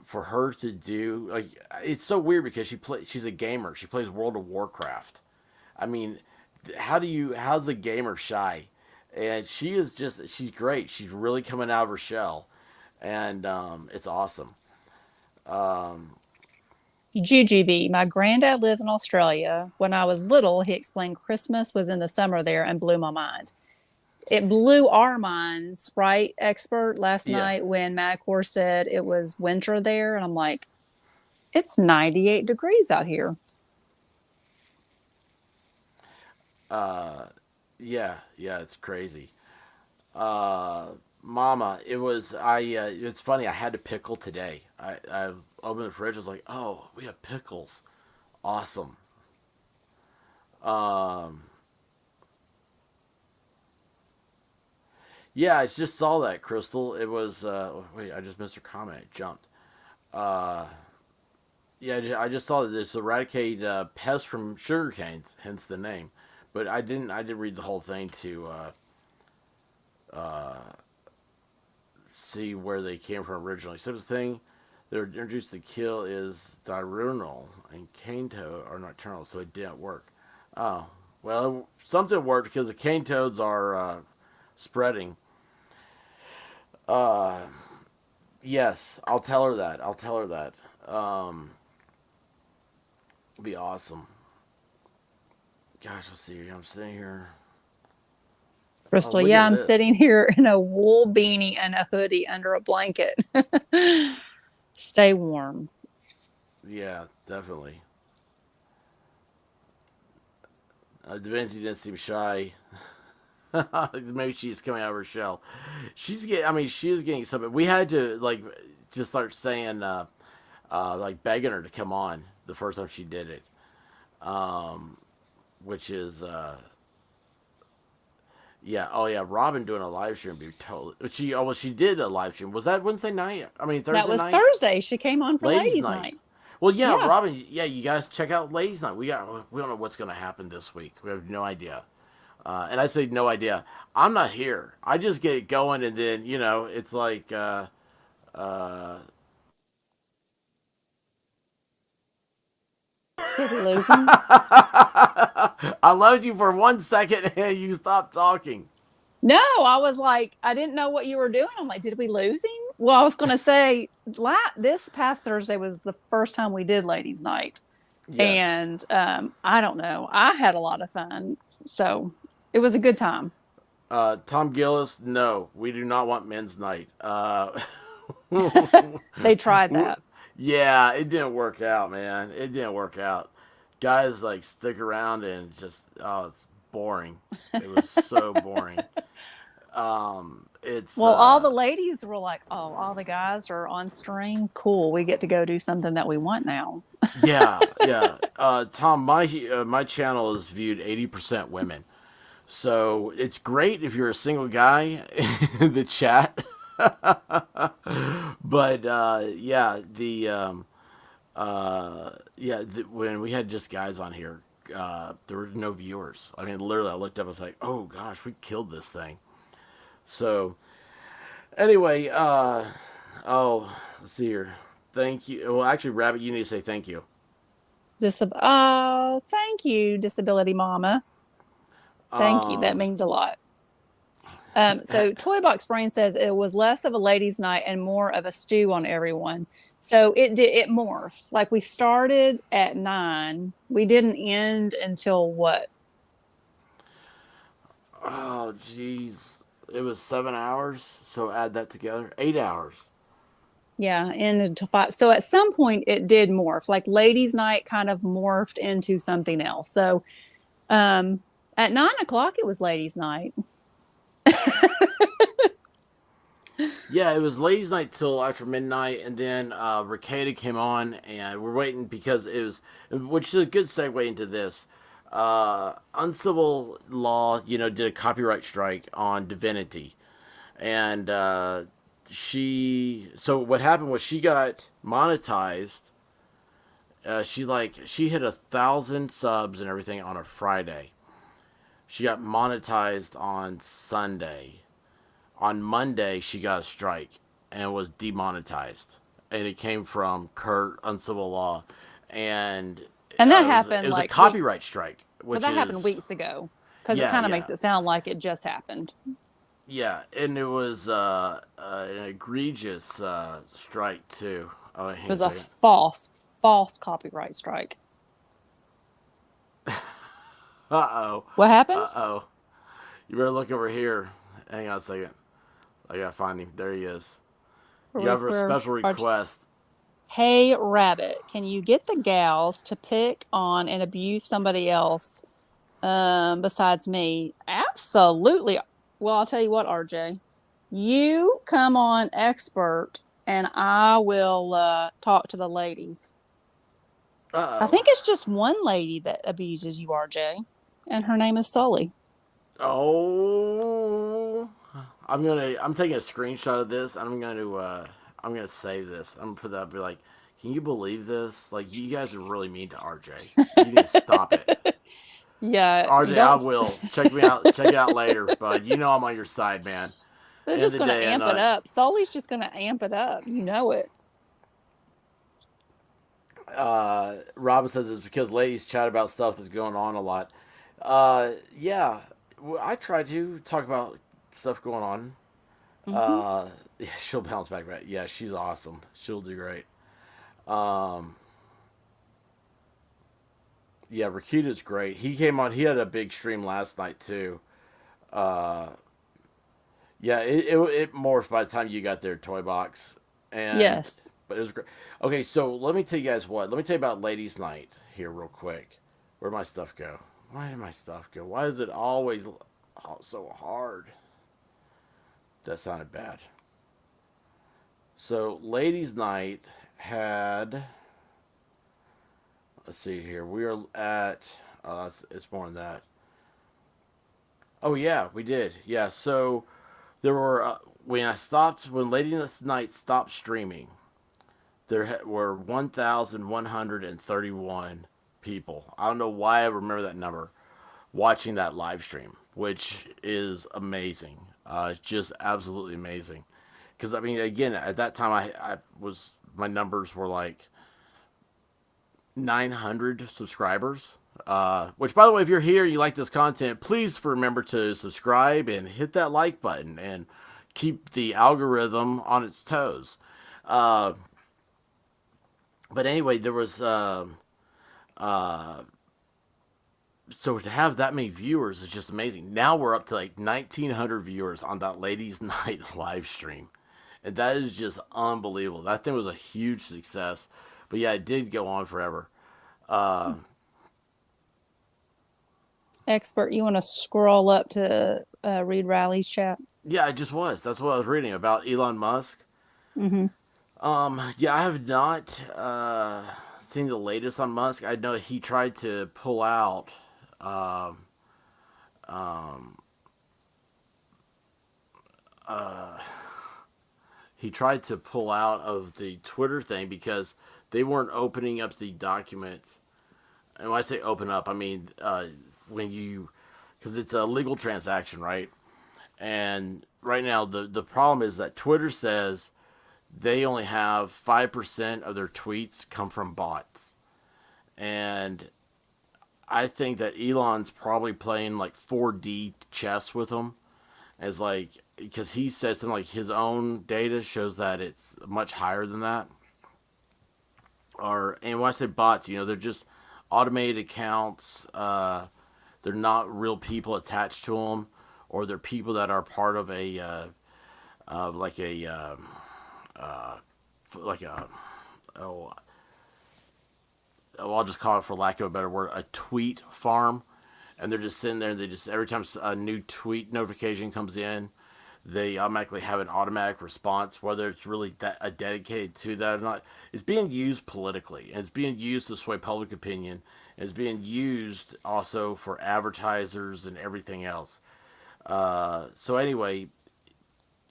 for her to do like it's so weird because she's a gamer. She plays World of Warcraft. I mean, how's a gamer shy? And she's great. She's really coming out of her shell, and it's awesome. Um, Jujubee, my granddad lives in Australia. When I was little, he explained Christmas was in the summer there and blew my mind. It blew our minds, right, expert, last yeah, night when Madcore said it was winter there. And I'm like, it's 98 degrees out here. yeah, yeah. It's crazy. Uh, Mama, it was I. It's funny. I had a pickle today. I opened the fridge. I was like, oh, we have pickles. Awesome. Um, yeah, I just saw that, Crystal. It was wait, I just missed her comment. It jumped. Uh, yeah, I just saw that this eradicate pests from sugar canes, hence the name. But I didn't read the whole thing to see where they came from originally. So the thing they're introduced to kill is diurnal and cane toad are nocturnal, so it didn't work. Oh, well, something worked because the cane toads are spreading. Uh, yes, I'll tell her that. I'll tell her that. It'd be awesome. Gosh, let's see. I'm sitting here. Oh, Crystal, look yeah, at I'm this. sitting here in a wool beanie and a hoodie under a blanket. Stay warm. Yeah, definitely. Divinity didn't seem shy. Maybe she's coming out of her shell. She's getting. I mean, she is getting something. We had to like just start saying, like begging her to come on the first time she did it, which is, yeah. Oh yeah, Robin doing a live stream. Be totally. She did a live stream. Was that Wednesday night? I mean That Thursday was night, Thursday. She came on for ladies' ladies' night. night. Well, yeah, Yeah. Robin. Yeah, you guys check out ladies' night. We don't know what's gonna happen this week. We have no idea. And I say no idea. I'm not here. I just get it going, and then it's like uh, Did we lose him? I loved you for 1 second, and you stopped talking. No, I was like, I didn't know what you were doing. I'm like, did we lose him? Well, I was going to say, this past Thursday was the first time we did ladies' night. Yes. And I don't know. I had a lot of fun. So it was a good time. Tom Gillis, no, we do not want men's night. They tried that. Yeah, it didn't work out, man. It didn't work out. Guys like stick around and just it's boring. It was so boring. It's Well, all the ladies were like, oh, all the guys are on stream. Cool. We get to go do something that we want now. Yeah, yeah. Tom, my channel is viewed 80% women, so it's great if you're a single guy in the chat. But yeah, when we had just guys on here, there were no viewers. I mean, literally, I looked up. I was like, "Oh gosh, we killed this thing." So anyway, oh, let's see here. Thank you. Well, actually, Rabbit, you need to say thank you. Oh, thank you, Disability Mama. Thank you. That Um, means a lot. So Toy Box Brain says it was less of a ladies' night and more of a stew on everyone. So it morphed. Like we started at 9. We didn't end until what? Oh, jeez. It was 7 hours, so add that together. 8 hours. Yeah, and to five. So at some point it did morph. Like ladies' night kind of morphed into something else. So um at 9 o'clock it was ladies' night. Yeah, it was ladies' night till after midnight, and then Ricada came on, and we're waiting because it was, which is a good segue into this. Uncivil Law, did a copyright strike on Divinity, and so what happened was she got monetized. She hit 1,000 subs and everything on a Friday. She got monetized on Sunday. On Monday, she got a strike and was demonetized, and it came from Kurt Uncivil Law, and And that it happened was a like week copyright strike, well which that happened is weeks ago because it yeah, kind of makes yeah, it sound like it just happened. yeah, and it was an egregious strike too. Oh, It hang on a was a second. false copyright strike. Uh oh, What uh happened? oh. You better look over here. Hang on a second. I gotta find him. There he is. You have a We're special our request. Hey Rabbit, can you get the gals to pick on and abuse somebody else besides me? Absolutely. Well, I'll tell you what, RJ. You come on expert and I will talk to the ladies. I Uh think it's just one lady that abuses you, RJ, and her name is Sully. oh. I'm taking a screenshot of this. I'm gonna save this. I'm gonna put that up. Be like, can you believe this? Like, you guys are really mean to RJ. You need to stop it. Yeah, you RJ, I don't. will check me out. Check it out later, bud. You know I'm on your side, man. They're End of just the going to day, I'm amp it not. up. Sully's just going to amp it up. You know it. Robin says it's because ladies chat about stuff that's going on a lot. Yeah, I try to talk about stuff going on. Hmm. Yeah, she'll bounce back. Right? Yeah, she's awesome. She'll do great. Um, yeah, Rakita's great. He came on. He had a big stream last night too. Uh, yeah, it morphed by the time you got there, Toy Box, and Yes. but it was great. Okay, so let me tell you guys what. Let me tell you about Ladies' Night here real quick. Where'd my stuff go? Why did my stuff go? Why is it always so hard? That sounded bad. So Ladies' Night had. Let's see here. We are at. It's more than that. Oh yeah, we did. Yeah, so there were when Ladies' Night stopped streaming, there were 1,131 people. I don't know why I remember that number watching that live stream, which is amazing. It's just absolutely amazing. Because I mean, again, at that time, I was my numbers were like 900 subscribers. Which, by the way, if you're here and you like this content, please remember to subscribe and hit that like button and keep the algorithm on its toes. Uh, but anyway, there was uh, so to have that many viewers is just amazing. Now we're up to like 1,900 viewers on that Ladies' Night live stream, and that is just unbelievable. That thing was a huge success. But yeah, it did go on forever. Uh, Expert, you want to scroll up to read Riley's chat? yeah, it just was. That's what I was reading about Elon Musk. Mm-hmm. Yeah, I have not seen the latest on Musk. I know he tried to pull out. Um, um, uh, he tried to pull out of the Twitter thing because they weren't opening up the documents. And when I say open up, I mean when you, because it's a legal transaction, right? And right now, the problem is that Twitter says they only have 5% of their tweets come from bots. And I think that Elon's probably playing like 4D chess with them. As like, because he says something like his own data shows that it's much higher than that. And when I say bots, they're just automated accounts. They're not real people attached to them, or they're people that are part of a like a like a oh, I'll just call it, for lack of a better word, a tweet farm, and they're just sitting there. And they just, every time a new tweet notification comes in, they automatically have an automatic response, whether it's really dedicated to that or not. It's being used politically, and it's being used to sway public opinion, and it's being used also for advertisers and everything else. So anyway,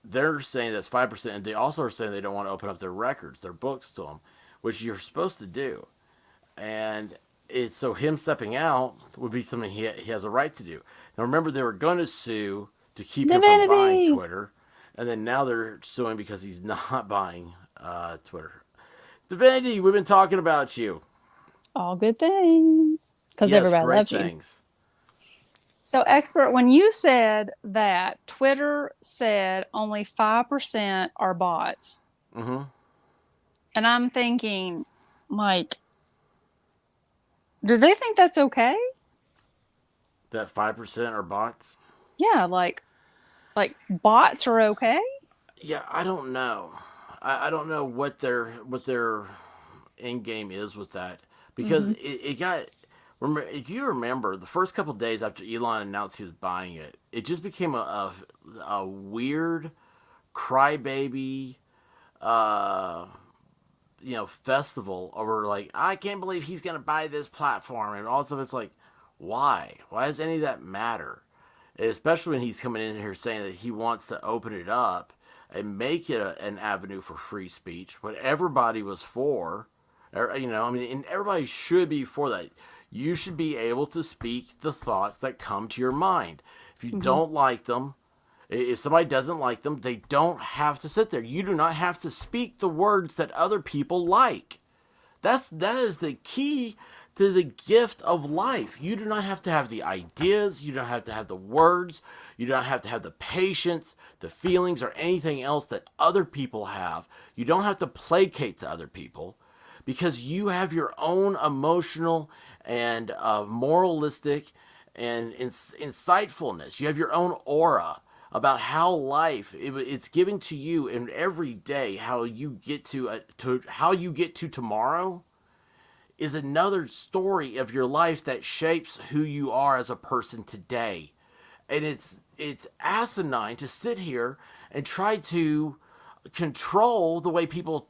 they're saying that's 5%, and they also are saying they don't want to open up their records, their books to them, which you're supposed to do. And it's so him stepping out would be something he has a right to do. Now remember, they were going to sue to keep him from buying Divinity. Twitter, and then now they're suing because he's not buying Twitter. Divinity, we've been talking about you. All good things. Because Yes, everybody great loves you. things. So, expert, when you said that Twitter said only 5% are bots, Mm-hmm. and I'm thinking, like, do they think that's okay? That 5% are bots. Yeah, like bots are okay? Yeah, I don't know. I don't know what their end game is with that, because Mm-hmm. it got. Remember, if you remember, the first couple of days after Elon announced he was buying it, it just became a weird crybaby, uh, festival over, like, I can't believe he's gonna buy this platform, and all of a sudden it's like, why? Why does any of that matter? And especially when he's coming in here saying that he wants to open it up and make it an avenue for free speech, what everybody was for. I mean, and everybody should be for that. You should be able to speak the thoughts that come to your mind. If you Mm-hmm. don't like them, if somebody doesn't like them, they don't have to sit there. You do not have to speak the words that other people like. That is the key to the gift of life. You do not have to have the ideas, you don't have to have the words, you don't have to have the patience, the feelings, or anything else that other people have. You don't have to placate to other people, because you have your own emotional and moralistic and insightfulness. You have your own aura about how it's given to you in every day. How you get to how you get to tomorrow is another story of your life that shapes who you are as a person today. And it's asinine to sit here and try to control the way people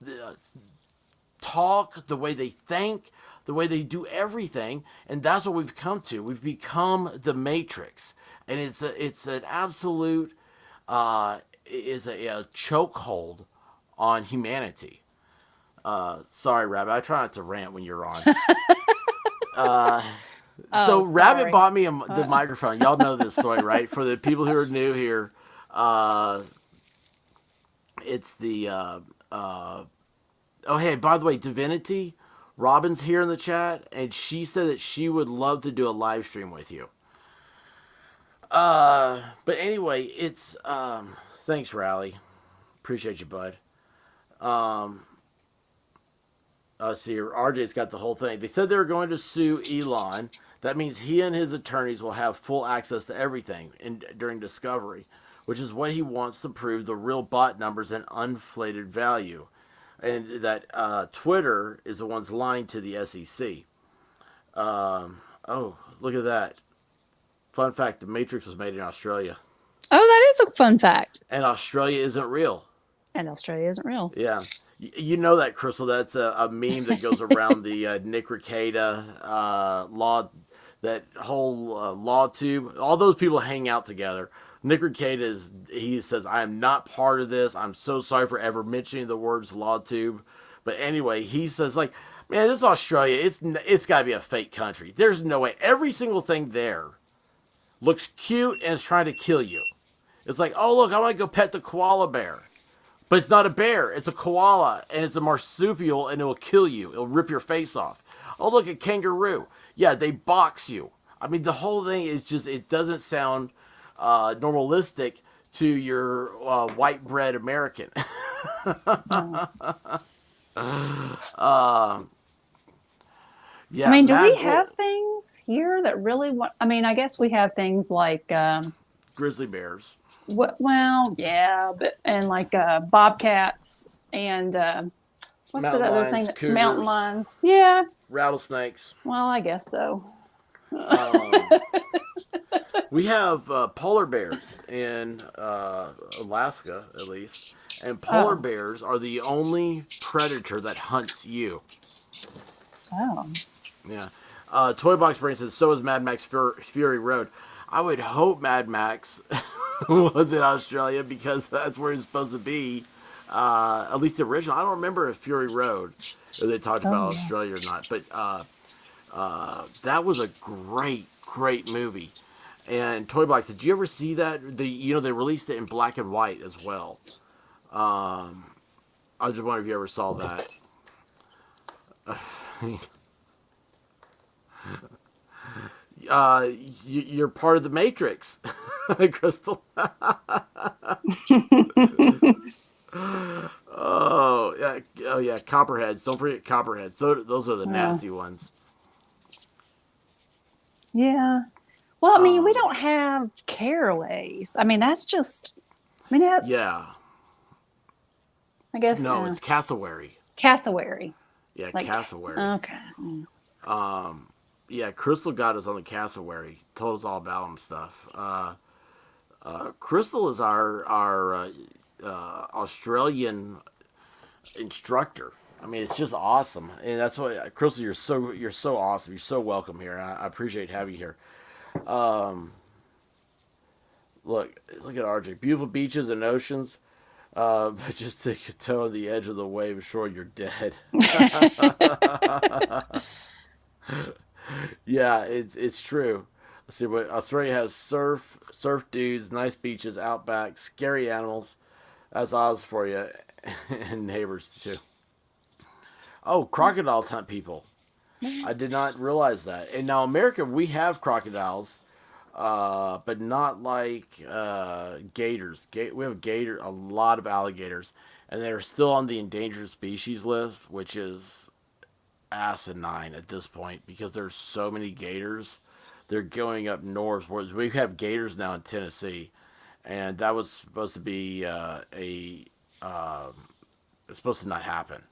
talk, the way they think, the way they do everything, and that's what we've come to. We've become the Matrix, and it's an absolute is a chokehold on humanity. Sorry, Rabbit. I try not to rant when you're on. So Oh, Rabbit sorry. bought me the microphone. Y'all know this story, right? For the people who are new here, uh, it's the oh, hey, by the way, Divinity, Robin's here in the chat, and she said that she would love to do a live stream with you. But anyway, it's thanks, Rally. Appreciate you, bud. See, RJ's got the whole thing. They said they were going to sue Elon. That means he and his attorneys will have full access to everything during discovery, which is what he wants to prove the real bot numbers and unflated value, and that Twitter is the ones lying to the SEC. Oh, look at that. Fun fact, the Matrix was made in Australia. Oh, that is a fun fact. And Australia isn't real. And Australia isn't real. Yeah. You know that, Crystal. That's a meme that goes around the Nick Rekieta law, that whole law tube. All those people hang out together. Nick Rekieta he says, I am not part of this. I'm so sorry for ever mentioning the words law tube. But anyway, he says, like, man, this is Australia. It's got to be a fake country. There's no way. Every single thing there looks cute and is trying to kill you. It's like, oh, look, I want to go pet the koala bear. But it's not a bear. It's a koala, and it's a marsupial, and it will kill you. It'll rip your face off. Oh, look, a kangaroo. Yeah, they box you. I mean, the whole thing is just, it doesn't sound normalistic to your white bread American. No. Yeah, I mean, do Mad we Bull- have things here that really want? I mean, I guess we have things like grizzly bears. Well, yeah, but and like bobcats and what's the Mountain other thing? lions, That, mountain cougars, lions. Yeah. rattlesnakes. Well, I guess so. Um, we have polar bears in Alaska, at least, and polar Oh. bears are the only predator that hunts you. Oh. Yeah. Toy Box Brain says, so is Mad Max Fury Road. I would hope Mad Max was in Australia because that's where it's supposed to be. At least the original. I don't remember if Fury Road, if they talked Oh about yeah. Australia or not, but that was a great, great movie. And Toy Box, did you ever see that? They released it in black and white as well. I was just wondering if you ever saw that. You're part of the Matrix, Crystal. Oh yeah, copperheads. Don't forget copperheads. Those are the Oh. nasty ones. Yeah. Well, I mean, we Um, don't have caraways. I mean, that's just. I mean, that, yeah. I guess No, it's cassowary. cassowary. Yeah, Like, cassowary. okay. Yeah, Crystal got us on the cassowary. Told us all about them stuff. Crystal is our Australian instructor. I mean, it's just awesome, and that's why Crystal, you're so awesome. You're so welcome here. I appreciate having you here. Look at RJ. Beautiful beaches and oceans. But just take your toe on the edge of the wave, sure you're dead. Yeah, it's true. Let's see what Australia has: surf dudes, nice beaches, outback, scary animals. That's Oz for you, and neighbors too. Oh, crocodiles hunt people. I did not realize that. And now America, we have crocodiles, but not like gators. We have a lot of alligators, and they're still on the endangered species list, which is asinine at this point because there's so many gators. They're going up north. Whereas we have gators now in Tennessee, and that was supposed to be it's supposed to not happen.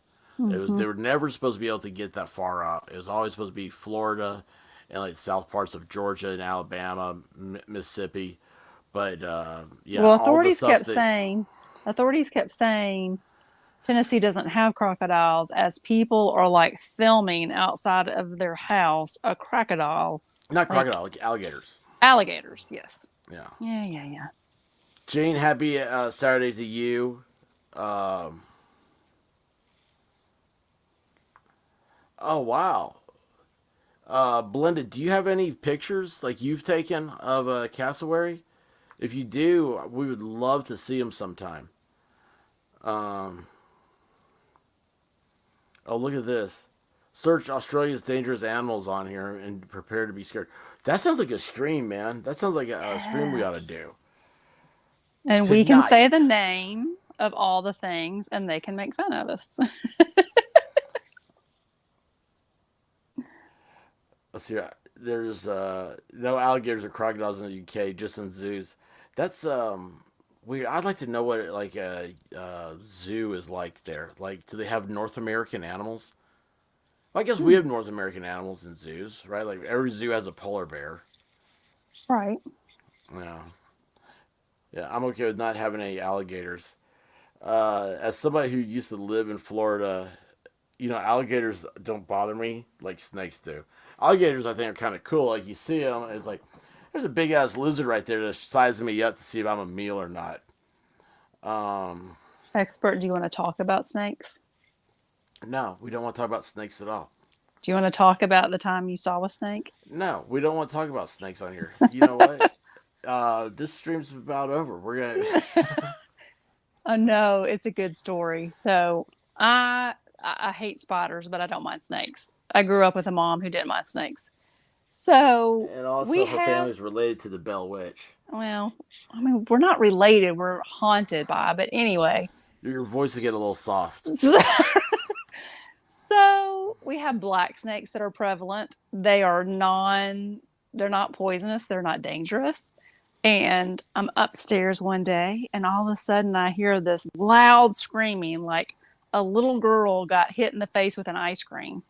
Mm-hmm. They were never supposed to be able to get that far up. It was always supposed to be Florida and like south parts of Georgia and Alabama, Mississippi. But yeah, Well, all the stuff that authorities kept saying Tennessee doesn't have crocodiles as people are like filming outside of their house a crocodile, not like crocodile, like alligators. alligators. Yes. Yeah. Yeah, yeah, yeah. Jane, happy Saturday to you. Um, oh wow. Belinda, do you have any pictures like you've taken of a cassowary? If you do, we would love to see them sometime. Um, oh, look at this. Search Australia's dangerous animals on here and prepare to be scared. That sounds like a stream, man. That sounds like a stream we ought to Yes. do And we can tonight. say the name of all the things and they can make fun of us. Let's see. There's no alligators or crocodiles in the UK, just in zoos. That's weird. I'd like to know what like a zoo is like there. Like, do they have North American animals? Well, I guess we Hmm. have North American animals in zoos, right? Like every zoo has a polar bear. Right. Yeah, yeah. I'm okay with not having any alligators. As somebody who used to live in Florida, alligators don't bother me like snakes do. Alligators, I think, are kind of cool. Like you see them, it's like there's a big ass lizard right there that's sizing me up to see if I'm a meal or not. Um, Expert, do you want to talk about snakes? no, we don't want to talk about snakes at all. Do you want to talk about the time you saw a snake? No, we don't want to talk about snakes on here. You know what? This stream's about over. We're gonna. Oh no, it's a good story. So I hate spiders, but I don't mind snakes. I grew up with a mom who didn't mind snakes. So And we also, her have, family's related to the Bell Witch. well, I mean, we're not related, we're haunted by, but anyway. Your voice is getting a little soft. So we have black snakes that are prevalent. They're not poisonous, they're not dangerous. And I'm upstairs one day, and all of a sudden I hear this loud screaming, like a little girl got hit in the face with an ice cream.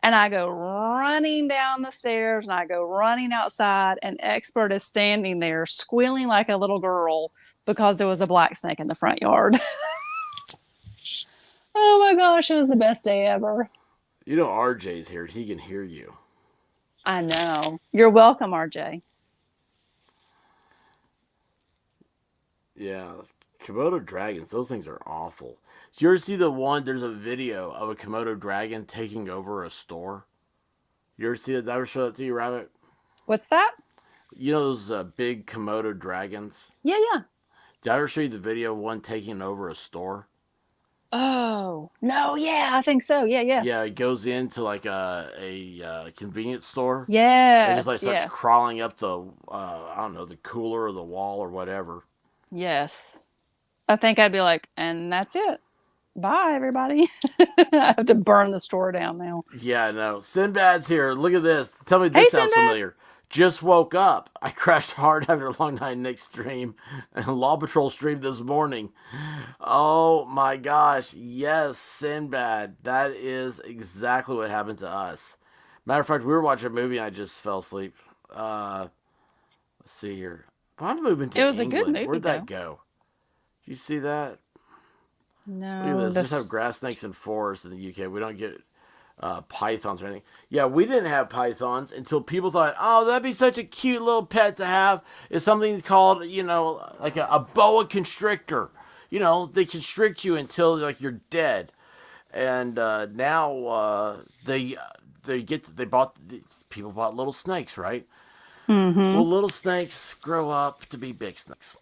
And I go running down the stairs and I go running outside, and Expert is standing there squealing like a little girl because there was a black snake in the front yard. Oh my gosh, it was the best day ever. You know, RJ's here. He can hear you. I know. You're welcome, RJ. Yeah, Komodo dragons. Those things are awful. Did you ever see the one? There's a video of a Komodo dragon taking over a store. You ever see that? Did I ever show that to you, Rabbit? What's that? You know those big Komodo dragons? Yeah, yeah. Did I ever show you the video of one taking over a store? Oh, no, yeah, I think so. Yeah, yeah. Yeah, it goes into like a convenience store and just like Yes, starts yes, crawling up the I don't know, the cooler or the wall or whatever. yes. I think I'd be like, and that's it. Bye, everybody. I have to burn the store down now. Yeah, no. Sinbad's here. Look at this. Tell me Hey, this sounds Sinbad. familiar. Just woke up. I crashed hard after a long night Nick stream and Law Patrol stream this morning. Oh my gosh. Yes, Sinbad. That is exactly what happened to us. Matter of fact, we were watching a movie and I just fell asleep. Let's see here. I'm moving It to was a good England. movie, Where'd that though. go? Do you see that? Look at No, this. Just have this. grass snakes and forests in the UK. We don't get pythons or anything. Yeah, we didn't have pythons until people thought, oh, that'd be such a cute little pet to have. It's something called, you know, like a boa constrictor. You know, they constrict you until like you're dead. And now they bought people bought little snakes, right? Mm-hmm. Well, little snakes grow up to be big snakes.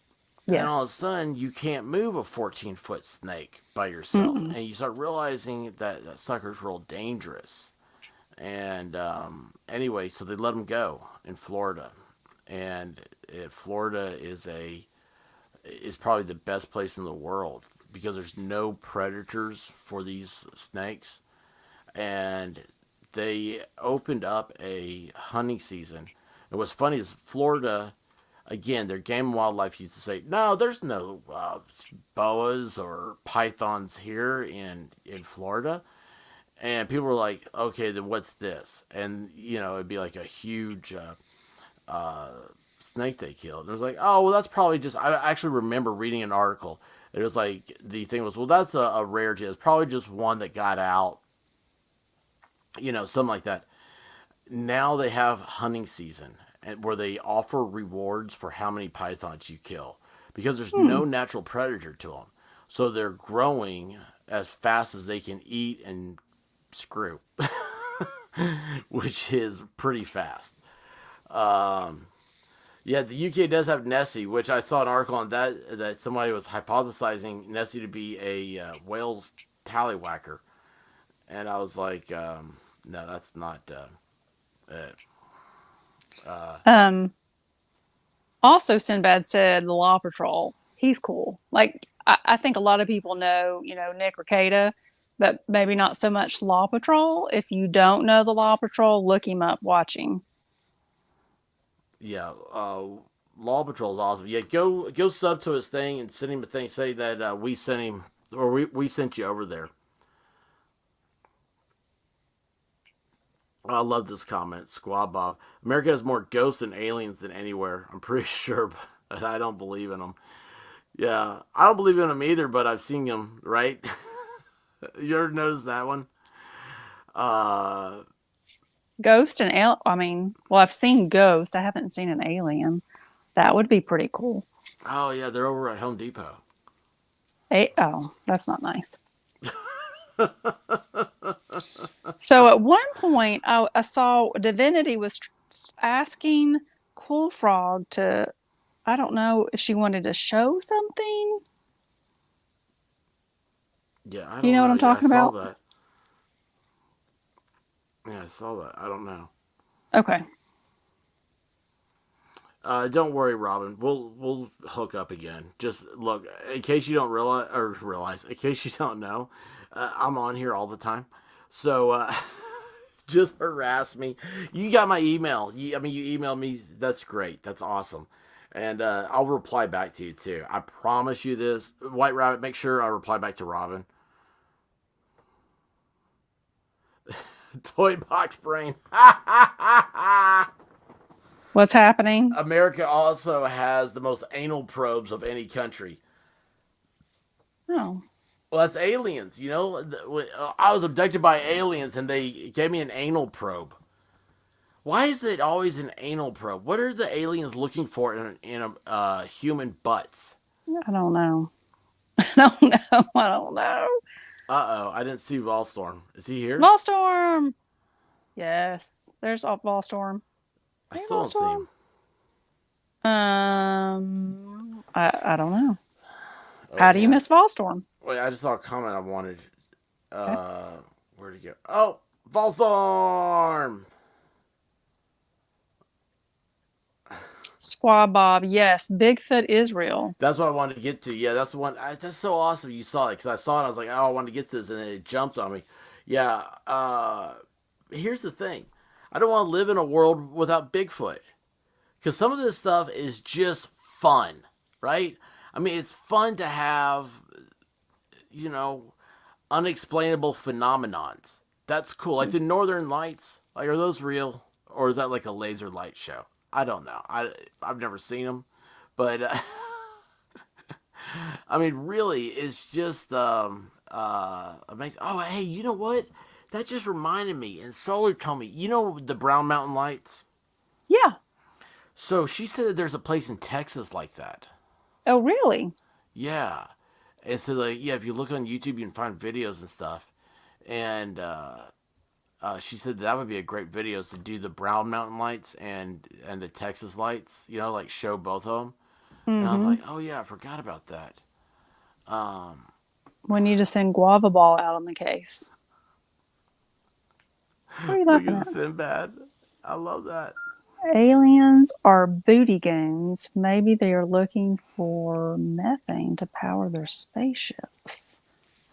And then all of a Yes. sudden, you can't move a 14-foot snake by yourself. Mm-mm. And you start realizing that sucker's real dangerous. And anyway, so they let them go in Florida. And Florida is probably the best place in the world because there's no predators for these snakes. And they opened up a hunting season. And what's funny is Florida, again, their game and wildlife used to say, no, there's no boas or pythons here in Florida. And people were like, okay, then what's this? And, you know, it'd be like a huge snake they killed. And it was like, oh, well, that's probably just, I actually remember reading an article. It was like, the thing was, well, that's a rarity. It's probably just one that got out, you know, something like that. Now they have hunting season where they offer rewards for how many pythons you kill because there's Hmm. no natural predator to them. So they're growing as fast as they can eat and screw, which is pretty fast. Um, yeah, the UK does have Nessie, which I saw an article on that somebody was hypothesizing Nessie to be a whale's tallywhacker, and I was like, no, that's not it. Um, Also, Sinbad said the Law Patrol. He's cool. Like, I think a lot of people know, Nick Rekieta, but maybe not so much Law Patrol. If you don't know the Law Patrol, look him up watching. Yeah, Law Patrol is awesome. Yeah, go sub to his thing and send him a thing. Say that we sent him or we sent you over there. I love this comment, Squad Bob. America has more ghosts and aliens than anywhere. I'm pretty sure, but I don't believe in them. Yeah, I don't believe in them either, but I've seen them. Right? You ever noticed that one? Uh, Ghost and I mean, well, I've seen Ghost. I haven't seen an alien. That would be pretty cool. oh yeah, they're over at Home Depot. Oh, that's not nice. So at one point, I saw Divinity was asking Cool Frog to, I don't know if she wanted to show something. Yeah, I You don't know what know. I'm Yeah, I talking saw about? that. Yeah, I saw that. I don't know. Okay. Don't worry, Robin. We'll hook up again. Just look, in case you don't realize, in case you don't know, I'm on here all the time. So just harass me. You got my email. I mean, you emailed me. That's great. That's awesome. And I'll reply back to you too. I promise you this. White Rabbit, make sure I reply back to Robin. Toy box brain. What's happening? America also has the most anal probes of any country. Oh. Well, that's aliens. You know, I was abducted by aliens and they gave me an anal probe. Why is it always an anal probe? What are the aliens looking for in human butts? I don't know. I don't know. I don't know. Uh oh, I didn't see Volstorm. Is he here? Volstorm. Yes, there's Volstorm. I Hey, still don't see him. I don't know. Oh, How do you yeah. miss Volstorm? Wait, I just saw a comment I wanted. Okay. Where'd he go? Oh, Volstorm! Squaw Bob. Yes, Bigfoot is real. That's what I wanted to get to. Yeah, that's the one. That's so awesome you saw it because I saw it. I was like, oh, I want to get this, and then it jumped on me. Yeah. Here's the thing. I don't want to live in a world without Bigfoot because some of this stuff is just fun, right? I mean, it's fun to have, you know, unexplainable phenomenons. That's cool. Like the Northern Lights. Like, are those real, or is that like a laser light show? I don't know. I've never seen them, but I mean, really, it's just amazing. Oh, hey, you know what? That just reminded me. And Solar told me, you know, the Brown Mountain Lights. Yeah. So she said that there's a place in Texas like that. Oh, really? Yeah. And so, like, yeah, if you look on YouTube, you can find videos and stuff. And she said that would be a great video is to do the Brown Mountain Lights and the Texas Lights. You know, like show both of them. And I'm Mm-hmm. like, oh yeah, I forgot about that. Um, We need to send Guava Ball out on the case. What are you look laughing at at? Sinbad. I love that. Aliens are booty goons. Maybe they are looking for methane to power their spaceships.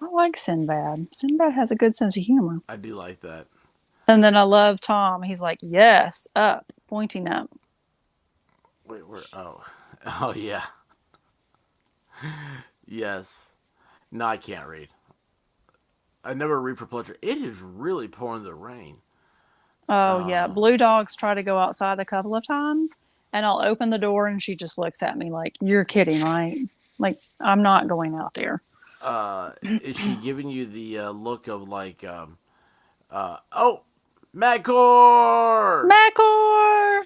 I like Sinbad. Sinbad has a good sense of humor. I do like that. And then I love Tom. He's like, yes, up, pointing up. Wait, where? Oh, oh yeah, yes. No, I can't read. I never read for pleasure. It is really pouring the rain. Oh, yeah. Uh, Blue Dog's tried to go outside a couple of times, and I'll open the door, and she just looks at me like, you're kidding, right? Like, I'm not going out there. is she giving you the look of like, oh, Madcore? Macor!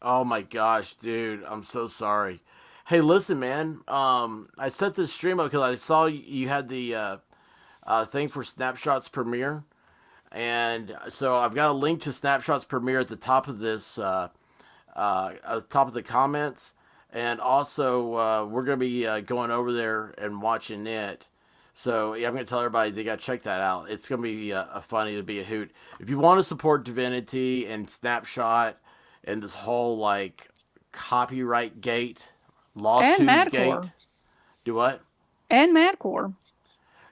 Oh my gosh, dude, I'm so sorry. Hey, listen, man. I set this stream up because I saw you had the thing for Snapshots Premiere, and so I've got a link to Snapshots Premiere at the top of this, at the top of the comments, and also we're gonna be going over there and watching it. So yeah, I'm gonna tell everybody they gotta check that out. It's gonna be a funny to be a hoot. If you want to support Divinity and Snapshot and this whole like copyright gate, Law And Twos gate, Madcore. do what? And Madcore.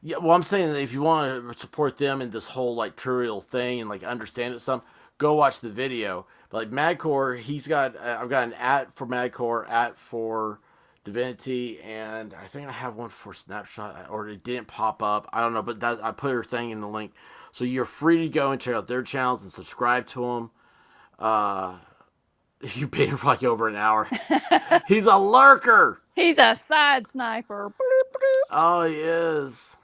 Yeah, well, I'm saying that if you want to support them in this whole like trivial thing and like understand it some, go watch the video. But like Madcore, he's got I've got an at for Madcore, at for Divinity, and I think I have one for Snapshot, or it didn't pop up. I don't know, but that I put her thing in the link, so you're free to go and check out their channels and subscribe to them. Uh, you've been here for like over an hour. He's a lurker. He's a side sniper. Oh, he is.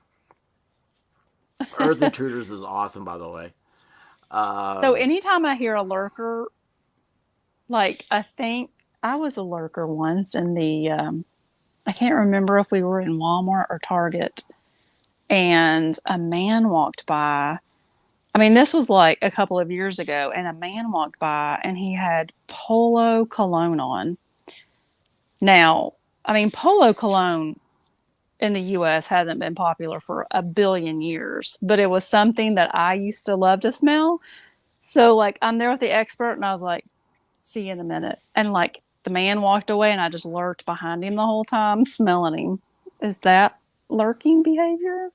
Earth Intruders is awesome, by the way. So anytime I hear a lurker, like I think I was a lurker once in the I can't remember if we were in Walmart or Target, and a man walked by. I mean, this was like a couple of years ago, and a man walked by and he had Polo cologne on. Now, I mean, Polo cologne in the US hasn't been popular for a billion years, but it was something that I used to love to smell. So, like, I'm there with the expert, and I was like, see you in a minute. And, like, the man walked away, and I just lurked behind him the whole time, smelling him. Is that lurking behavior?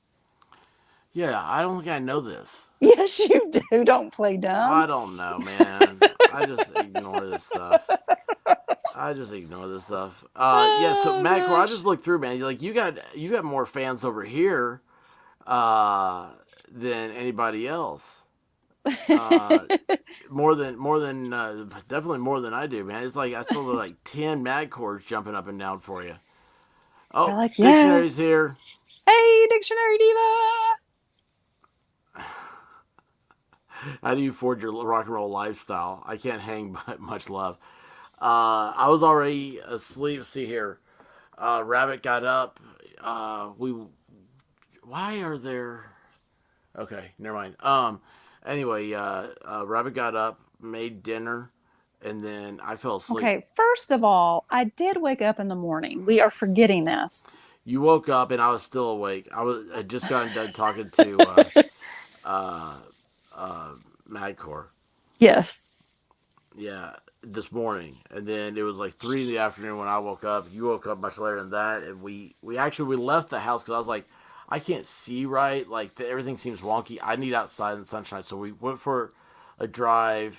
Yeah, I don't think I know this. Yes, you do. Don't play dumb. I don't know, man. I just ignore this stuff. I just ignore this stuff. Yeah. So Oh Madcore, I gosh. just looked through, man. Like you got more fans over here uh, than anybody else. Uh, more than definitely more than I do, man. It's like I saw the like 10 Madcores jumping up and down for you. They're Oh, like, dictionary's yes. here. Hey, Dictionary Diva. How do you forge your rock and roll lifestyle? I can't hang by much love. I was already asleep. See here. Rabbit got up. We. Why are there? Okay, never mind. Anyway, Rabbit got up, made dinner, and then I fell asleep. Okay, first of all, I did wake up in the morning. We are forgetting this. You woke up and I was still awake. I just gotten done talking to uh, uh, Madcore. Yes. Yeah, this morning, and then it was like 3 in the afternoon when I woke up. You woke up much later than that, and we left the house because I was like, I can't see right. Like everything seems wonky. I need outside in the sunshine, so we went for a drive.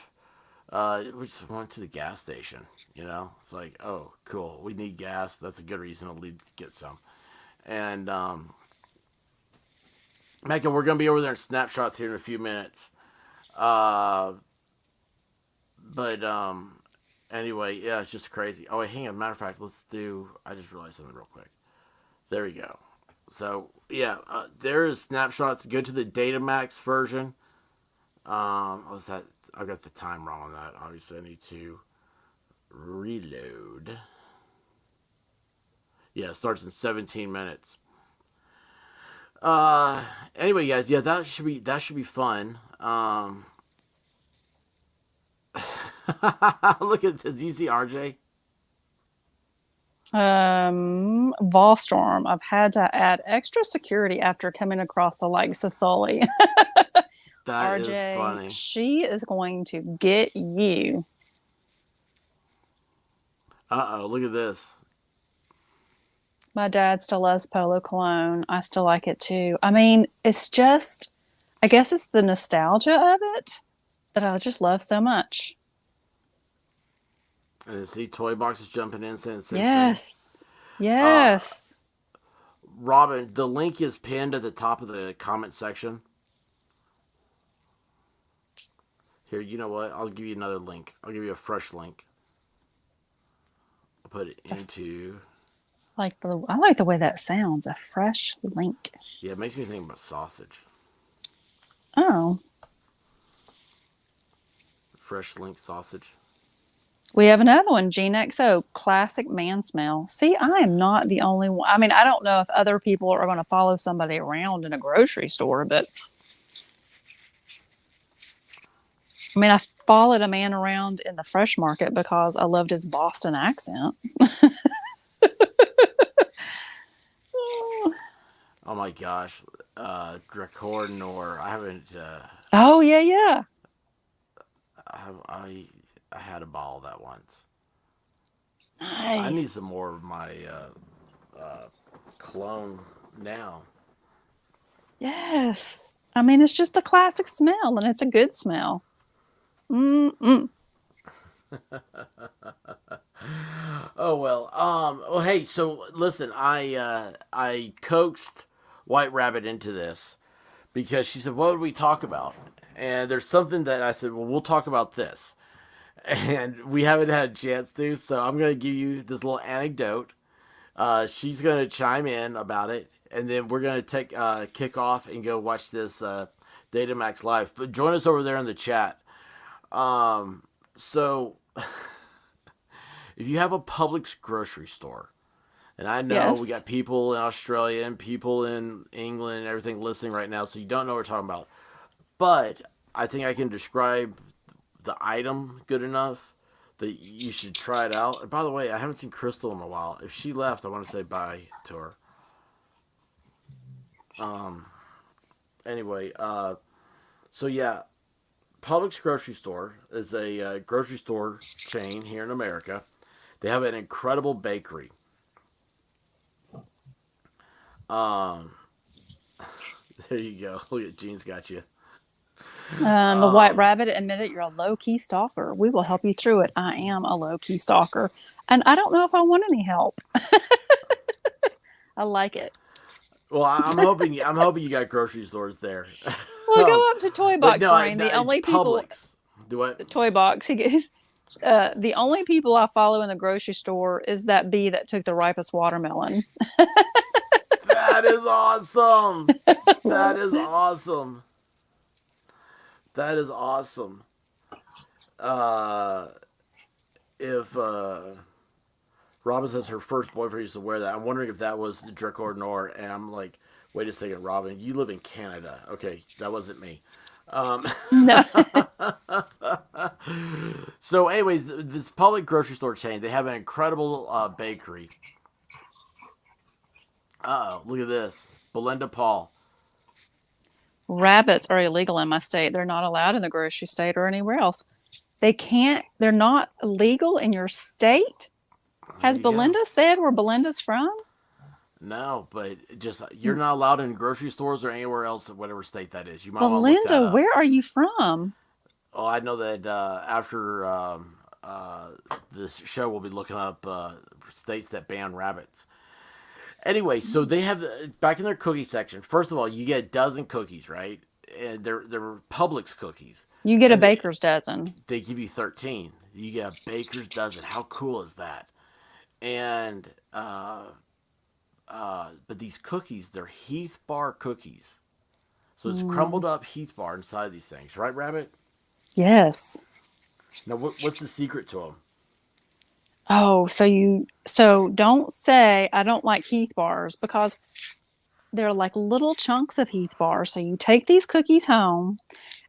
We just went to the gas station. It's like, oh, cool. We need gas. That's a good reason to leave to get some. And Mecca, we're gonna be over there in snapshots here in a few minutes. Uh, but Anyway, yeah, it's just crazy. Oh, wait, hang on. Matter of fact, let's do. I just realized something real quick. There we go. So yeah, there is snapshots. Go to the Datamax version. What was that? I got the time wrong on that. Obviously, I need to reload. Yeah, it starts in 17 minutes. Uh, anyway, guys, yeah, that should be fun. Look at this. Do you see RJ? Volstorm. I've had to add extra security after coming across the likes of Sully. That is RJ, funny. she is going to get you. Look at this. My dad still loves Polo Cologne. I still like it too. I mean, it's just, I guess it's the nostalgia of it that I just love so much. And see, Toy Box is jumping in saying the same thing. Yes. Uh, Yes. Robin, the link is pinned at the top of the comment section. Here, you know what? I'll give you another link. I'll give you a fresh link. I'll put it into. I like the way that sounds. A fresh link. Yeah, it makes me think about sausage. Oh, Fresh link sausage. we have another one. Gene XO, classic man smell. See, I am not the only one. I mean, I don't know if other people are going to follow somebody around in a grocery store, but I mean, I followed a man around in the fresh market because I loved his Boston accent. Oh my gosh. Dracornor. I haven't. Oh, yeah, yeah. I had a ball that once. I need some Nice. more of my cologne now. Yes. I mean, it's just a classic smell and it's a good smell. Mm-mm. Oh well. Well, hey. So listen, I coaxed White Rabbit into this because she said, "What would we talk about?" And there's something that I said, "Well, we'll talk about this," and we haven't had a chance to. So I'm gonna give you this little anecdote. She's gonna chime in about it, and then we're gonna take kick off and go watch this Datamax live. But join us over there in the chat. So if you have a Publix grocery store, and I know we Yes. got people in Australia and people in England and everything listening right now, so you don't know what we're talking about. But I think I can describe the item good enough that you should try it out. And by the way, I haven't seen Crystal in a while. If she left, I want to say bye to her. Um. Anyway, so yeah, Publix grocery store is a grocery store chain here in America. They have an incredible bakery. Um, there you go. Look at Gene's got you. The White um, Rabbit admitted you're a low key stalker. We will help you through it. I am a low key stalker. And I don't know if I want any help. I like it. well, I'm hoping you got grocery stores there. Well, go up to Toy But Box, no, Brian. no, The it's only people, Publix. Do what? Toy Box, he gets, the only people I follow in the grocery store is that bee that took the ripest watermelon. That is awesome. That is awesome. That is awesome. Uh, if Robin says her first boyfriend used to wear that, I'm wondering if that was Draco or Nor. And I'm like, wait a second, Robin, you live in Canada. Okay, that wasn't me. Um, No. so, anyways, this public grocery store chain, they have an incredible bakery. Oh, look at this. Belinda Paul. Rabbits are illegal in my state. They're not allowed in the grocery state or anywhere else. They can't, they're not legal in your state? There Has you go. Belinda said where Belinda's from? No, but just you're not allowed in grocery stores or anywhere else, whatever state that is. You might want to look that Belinda, up. where are you from? Oh, I know that after this show, we'll be looking up states that ban rabbits. Anyway, so they have back in their cookie section. First of all, you get a dozen cookies, right? And they're Publix cookies, You get a and baker's dozen. they give you 13. You get a baker's dozen. How cool is that? And but these cookies, they're Heath Bar cookies. So it's Mm, crumbled up Heath Bar inside these things, right, Rabbit? yes. Now, what's the secret to them? Oh, so don't say I don't like Heath bars because they're like little chunks of Heath bars. So you take these cookies home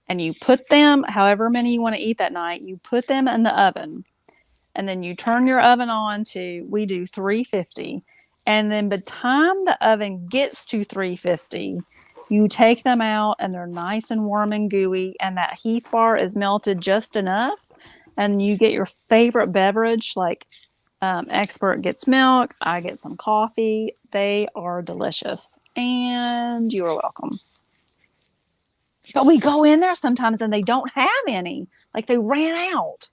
and you put them, however many you want to eat that night, you put them in the oven. And then you turn your oven on to, we do 350. And then by the time the oven gets to 350, you take them out and they're nice and warm and gooey, and that Heath bar is melted just enough. And you get your favorite beverage, like Expert gets milk, I get some coffee. They are delicious. And you are welcome. But we go in there sometimes and they don't have any. Like they ran out.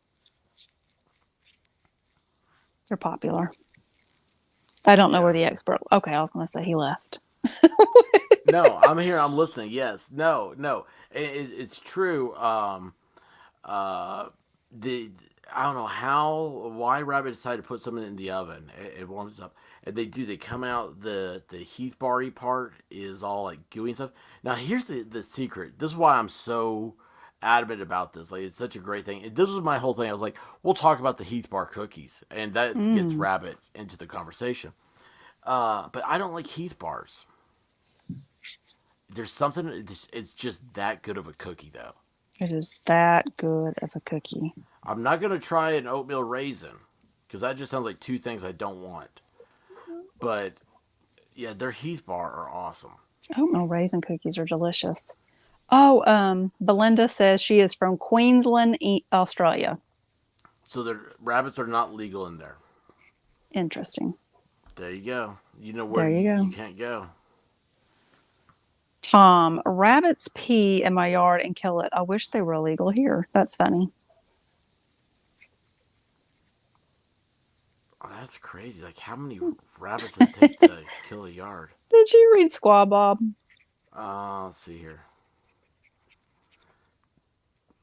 They're popular. I don't know where Yeah. the expert. Okay, I was going to say he left. No, I'm here. I'm listening. Yes. No. No. It's true. Uh, the I don't know why Rabbit decided to put something in the oven. It warms up, and they do. They come out the Heath Barry part is all like gooey and stuff. Now here's the secret. This is why I'm so adamant about this. Like it's such a great thing. And this was my whole thing. I was like, we'll talk about the Heath Bar cookies, and that gets Mm, Rabbit into the conversation. But I don't like Heath bars. There's something. It's just that good of a cookie, though. it is that good of a cookie. I'm not gonna try an oatmeal raisin because that just sounds like two things I don't want. But yeah, their Heath bar are awesome. Oatmeal raisin cookies are delicious. Oh, Belinda says she is from Queensland, Australia. So their rabbits are not legal in there. Interesting. There you go. You know where There you you go. can't go. Tom, rabbits pee in my yard and kill it. I wish they were illegal here. That's funny. Oh, that's crazy. Like how many rabbits does it take to kill a yard? Did you read Squaw Bob? Let's see here.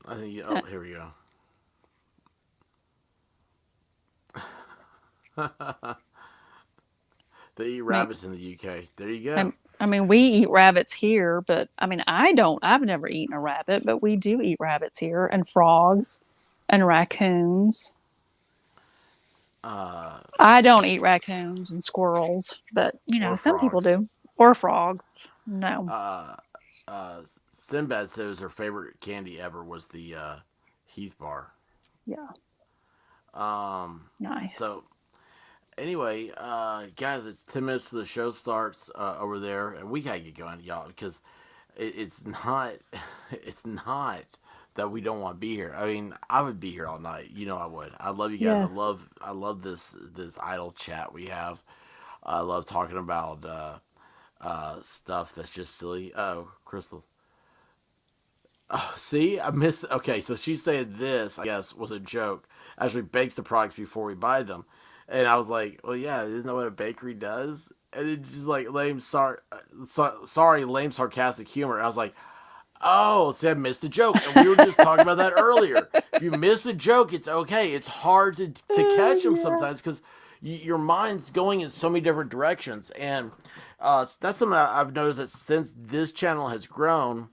I think. Uh, Oh, here we go. They eat I mean, rabbits in the UK. There you go. I mean, we eat rabbits here, but I mean, I don't. I've never eaten a rabbit, but we do eat rabbits here, and frogs, and raccoons. Uh, I don't eat raccoons and squirrels, but or some people frogs. do. Or frog. No. Uh, uh, Sinbad says her favorite candy ever was the Heath bar. Yeah. Um, Nice. so anyway, guys, it's 10 minutes to the show starts over there, and we gotta get going, y'all, because it's not, it's not that we don't want to be here. I mean, I would be here all night. You know, I would. I love you guys. Yes. I love this idle chat we have. I love talking about stuff that's just silly. Oh, Crystal. Oh, see, I missed. Okay, so she's saying this, I guess, was a joke. Actually, bakes the products before we buy them, and I was like, "Well, yeah, isn't that what a bakery does?" And it's just like lame, sorry, lame, sarcastic humor. And I was like, "Oh, see, I missed the joke," and we were just talking about that earlier. If you miss a joke, it's okay. It's hard to catch them Yeah. sometimes because your mind's going in so many different directions, and that's something I've noticed that since this channel has grown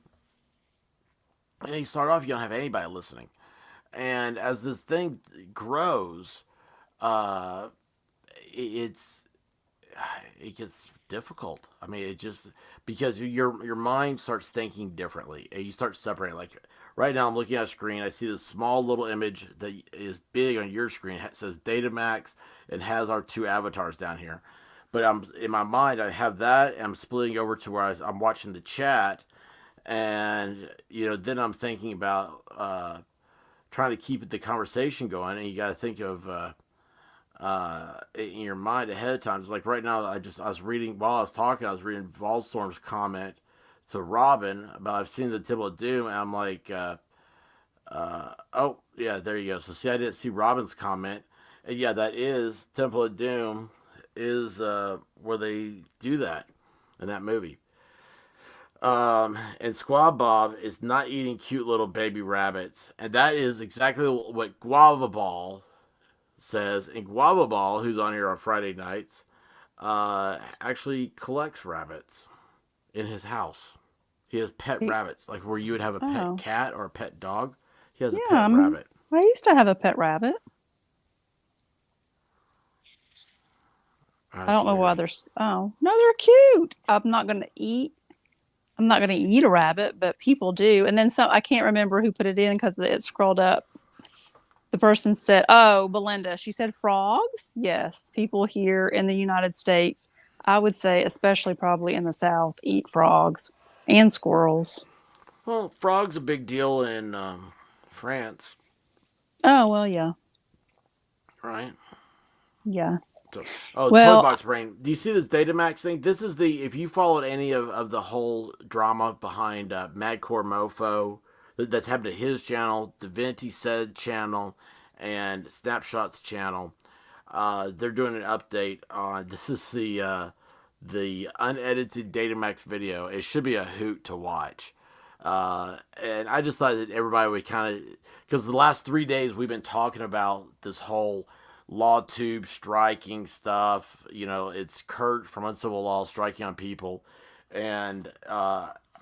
and you start off, you don't have anybody listening. And as this thing grows, uh, it's it gets difficult. I mean, it just because your mind starts thinking differently, and you start separating. Like right now, I'm looking at a screen. I see this small little image that is big on your screen. It says Datamax and has our two avatars down here. But I'm in my mind, I have that, and I'm splitting over to where I'm watching the chat, and then I'm thinking about trying to keep the conversation going, and you got to think of in your mind ahead of time. It's like right now, I was reading while I was talking, I was reading Volstorm's comment to Robin about I've seen the Temple of Doom, and I'm like, oh yeah, there you go. So see, I didn't see Robin's comment, and yeah, that is Temple of Doom is where they do that in that movie. And Squab Bob is not eating cute little baby rabbits, and that is exactly what Guava Ball says. And Guava Ball, who's on here on Friday nights, actually collects rabbits in his house. He has pet He- rabbits, like where you would have a pet Oh, cat or a pet dog. He has a yeah. pet rabbit. I used to have a pet rabbit. I That's don't know why weird. they're. Oh no, they're cute. I'm not gonna eat a rabbit, but people do. And then some. I can't remember who put it in because it scrolled up. The person said, "Oh, Belinda." She said frogs. Yes, people here in the United States, I would say, especially probably in the South, eat frogs and squirrels. Well, frog's a big deal in France, Oh well, yeah, right? yeah. So, oh, Toy Well, Box Brain. Do you see this Datamax thing? This is the if you followed any of the whole drama behind Madcore Mofo that's happened to his channel, Divinity Said channel, and Snapshots channel. They're doing an update on this is the unedited Datamax video. It should be a hoot to watch. And I just thought that everybody would kind of because the last 3 days we've been talking about this whole law tube striking stuff. It's Kurt from Uncivil Law striking on people, and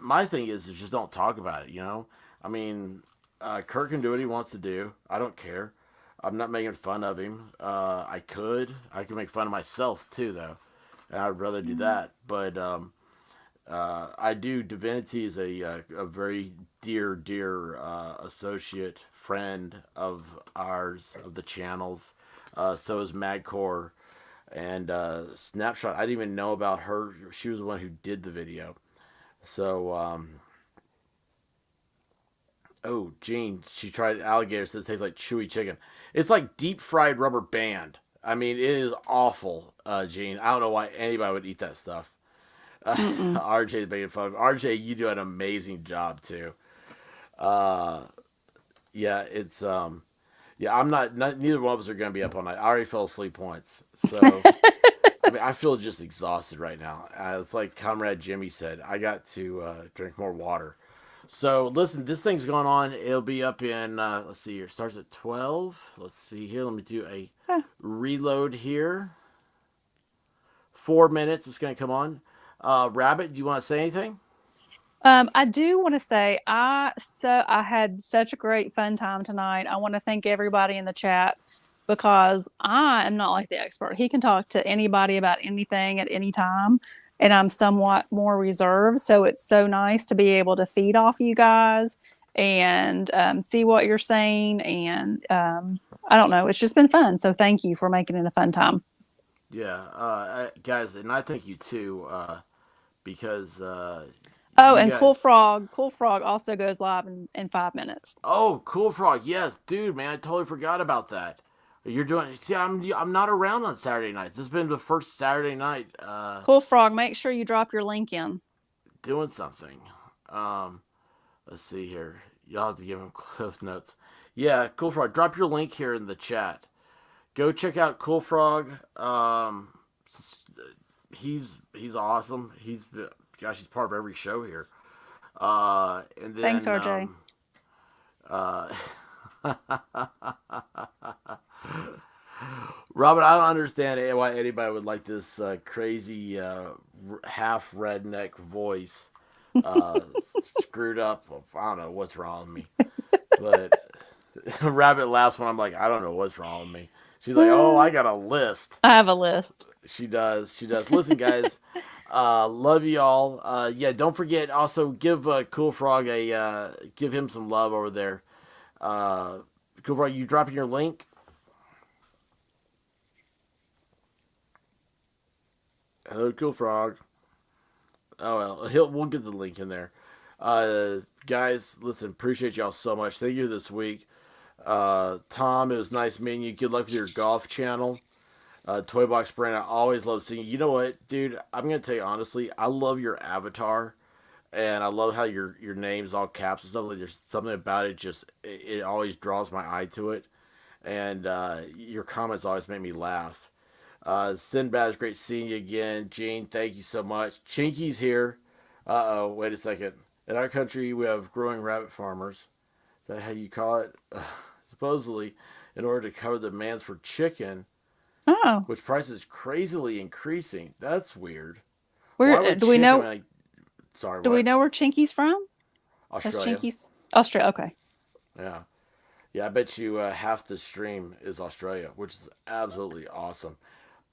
my thing is just don't talk about it. I mean, Kurt can do what he wants to do. I don't care. I'm not making fun of him. I could make fun of myself too, though, and I'd rather do that. But I do. Divinity is a very dear associate friend of ours of the channels. So is Madcore and Snapshot. I didn't even know about her. She was the one who did the video. So oh, Jean, she tried alligator. Says it tastes like chewy chicken. It's like deep fried rubber band. I mean, it is awful, Gene. I don't know why anybody would eat that stuff. mm-mm. RJ's making fun of RJ. You do an amazing job too. Uh, yeah, it's yeah. I'm not. Neither one of us are going to be up all night. I already fell asleep once, so I mean, I feel just exhausted right now. It's like Comrade Jimmy said. I got to drink more water. So listen, this thing's going on. It'll be up in let's see here. It starts at 12. Let's see here. Let me do a Huh. reload here. 4 minutes. It's going to come on. Rabbit, do you want to say anything? I do want to say I had such a great fun time tonight. I want to thank everybody in the chat because I am not like the expert. He can talk to anybody about anything at any time, and I'm somewhat more reserved. So it's so nice to be able to feed off you guys and see what you're saying. And I don't know, it's just been fun. So thank you for making it a fun time. Yeah, guys, and I thank you too, because Oh, you and guys. Cool Frog also goes live in 5 minutes. Oh, Cool Frog, yes, dude, man, I totally forgot about that. You're doing. See, I'm not around on Saturday nights. This has been the first Saturday night Cool Frog, make sure you drop your link in. doing something. Um, let's see here. Y'all have to give him Cliff Notes. Yeah, Cool Frog. Drop your link here in the chat. Go check out Cool Frog. He's awesome. He's part of every show here. And Thanks, then RJ. uh, Robin, I don't understand why anybody would like this crazy half redneck voice. Uh, Screwed up. I don't know what's wrong with me, but Rabbit laughs when I'm like, I don't know what's wrong with me. She's like, oh, I got a list. I have a list. She does. She does. Listen, guys, love y'all. Yeah, don't forget. Also, give Cool Frog give him some love over there. Cool Frog, you dropping your link? Hello, Cool Frog. Oh well, we'll get the link in there. Guys, listen, appreciate y'all so much. Thank you this week. Tom, it was nice meeting you. Good luck with your golf channel. Toy Box Brand, I always love seeing you. You know what, dude? I'm gonna tell you honestly, I love your avatar, and I love how your name's all caps and stuff. Like there's something about it, it always draws my eye to it, and your comments always make me laugh. Sinbad, it's great seeing you again. Gene, thank you so much. Chinky's here. Wait a second. In our country, we have growing rabbit farmers. Is that how you call it? Supposedly, in order to cover the demands for chicken, Oh, which price is crazily increasing. That's weird. Why where would do we chicken? know? Sorry, Do we what? know where Chinky's from? That's Australia. Chinky's Australia. Okay. Yeah, yeah. I bet you half the stream is Australia, which is absolutely awesome.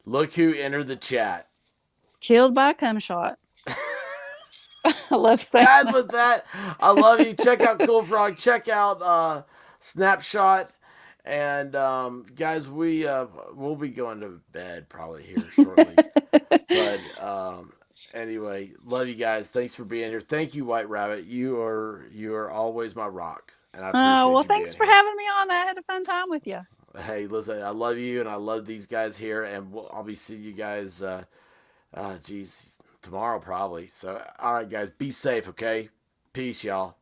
Look who entered the chat. Killed by a cum shot. I love saying Guys, that. with that, I love you. Check out Cool Frog. Check out Snapshot. And guys, we'll be going to bed probably here shortly. But anyway, love you guys. Thanks for being here. Thank you, White Rabbit. You are always my rock, and I Oh, appreciate well, you being thanks for here. having me on. I had a fun time with you. Hey, listen, I love you, and I love these guys here, and I'll be seeing you guys. Geez, tomorrow probably. So, all right, guys, be safe, okay? Peace, y'all.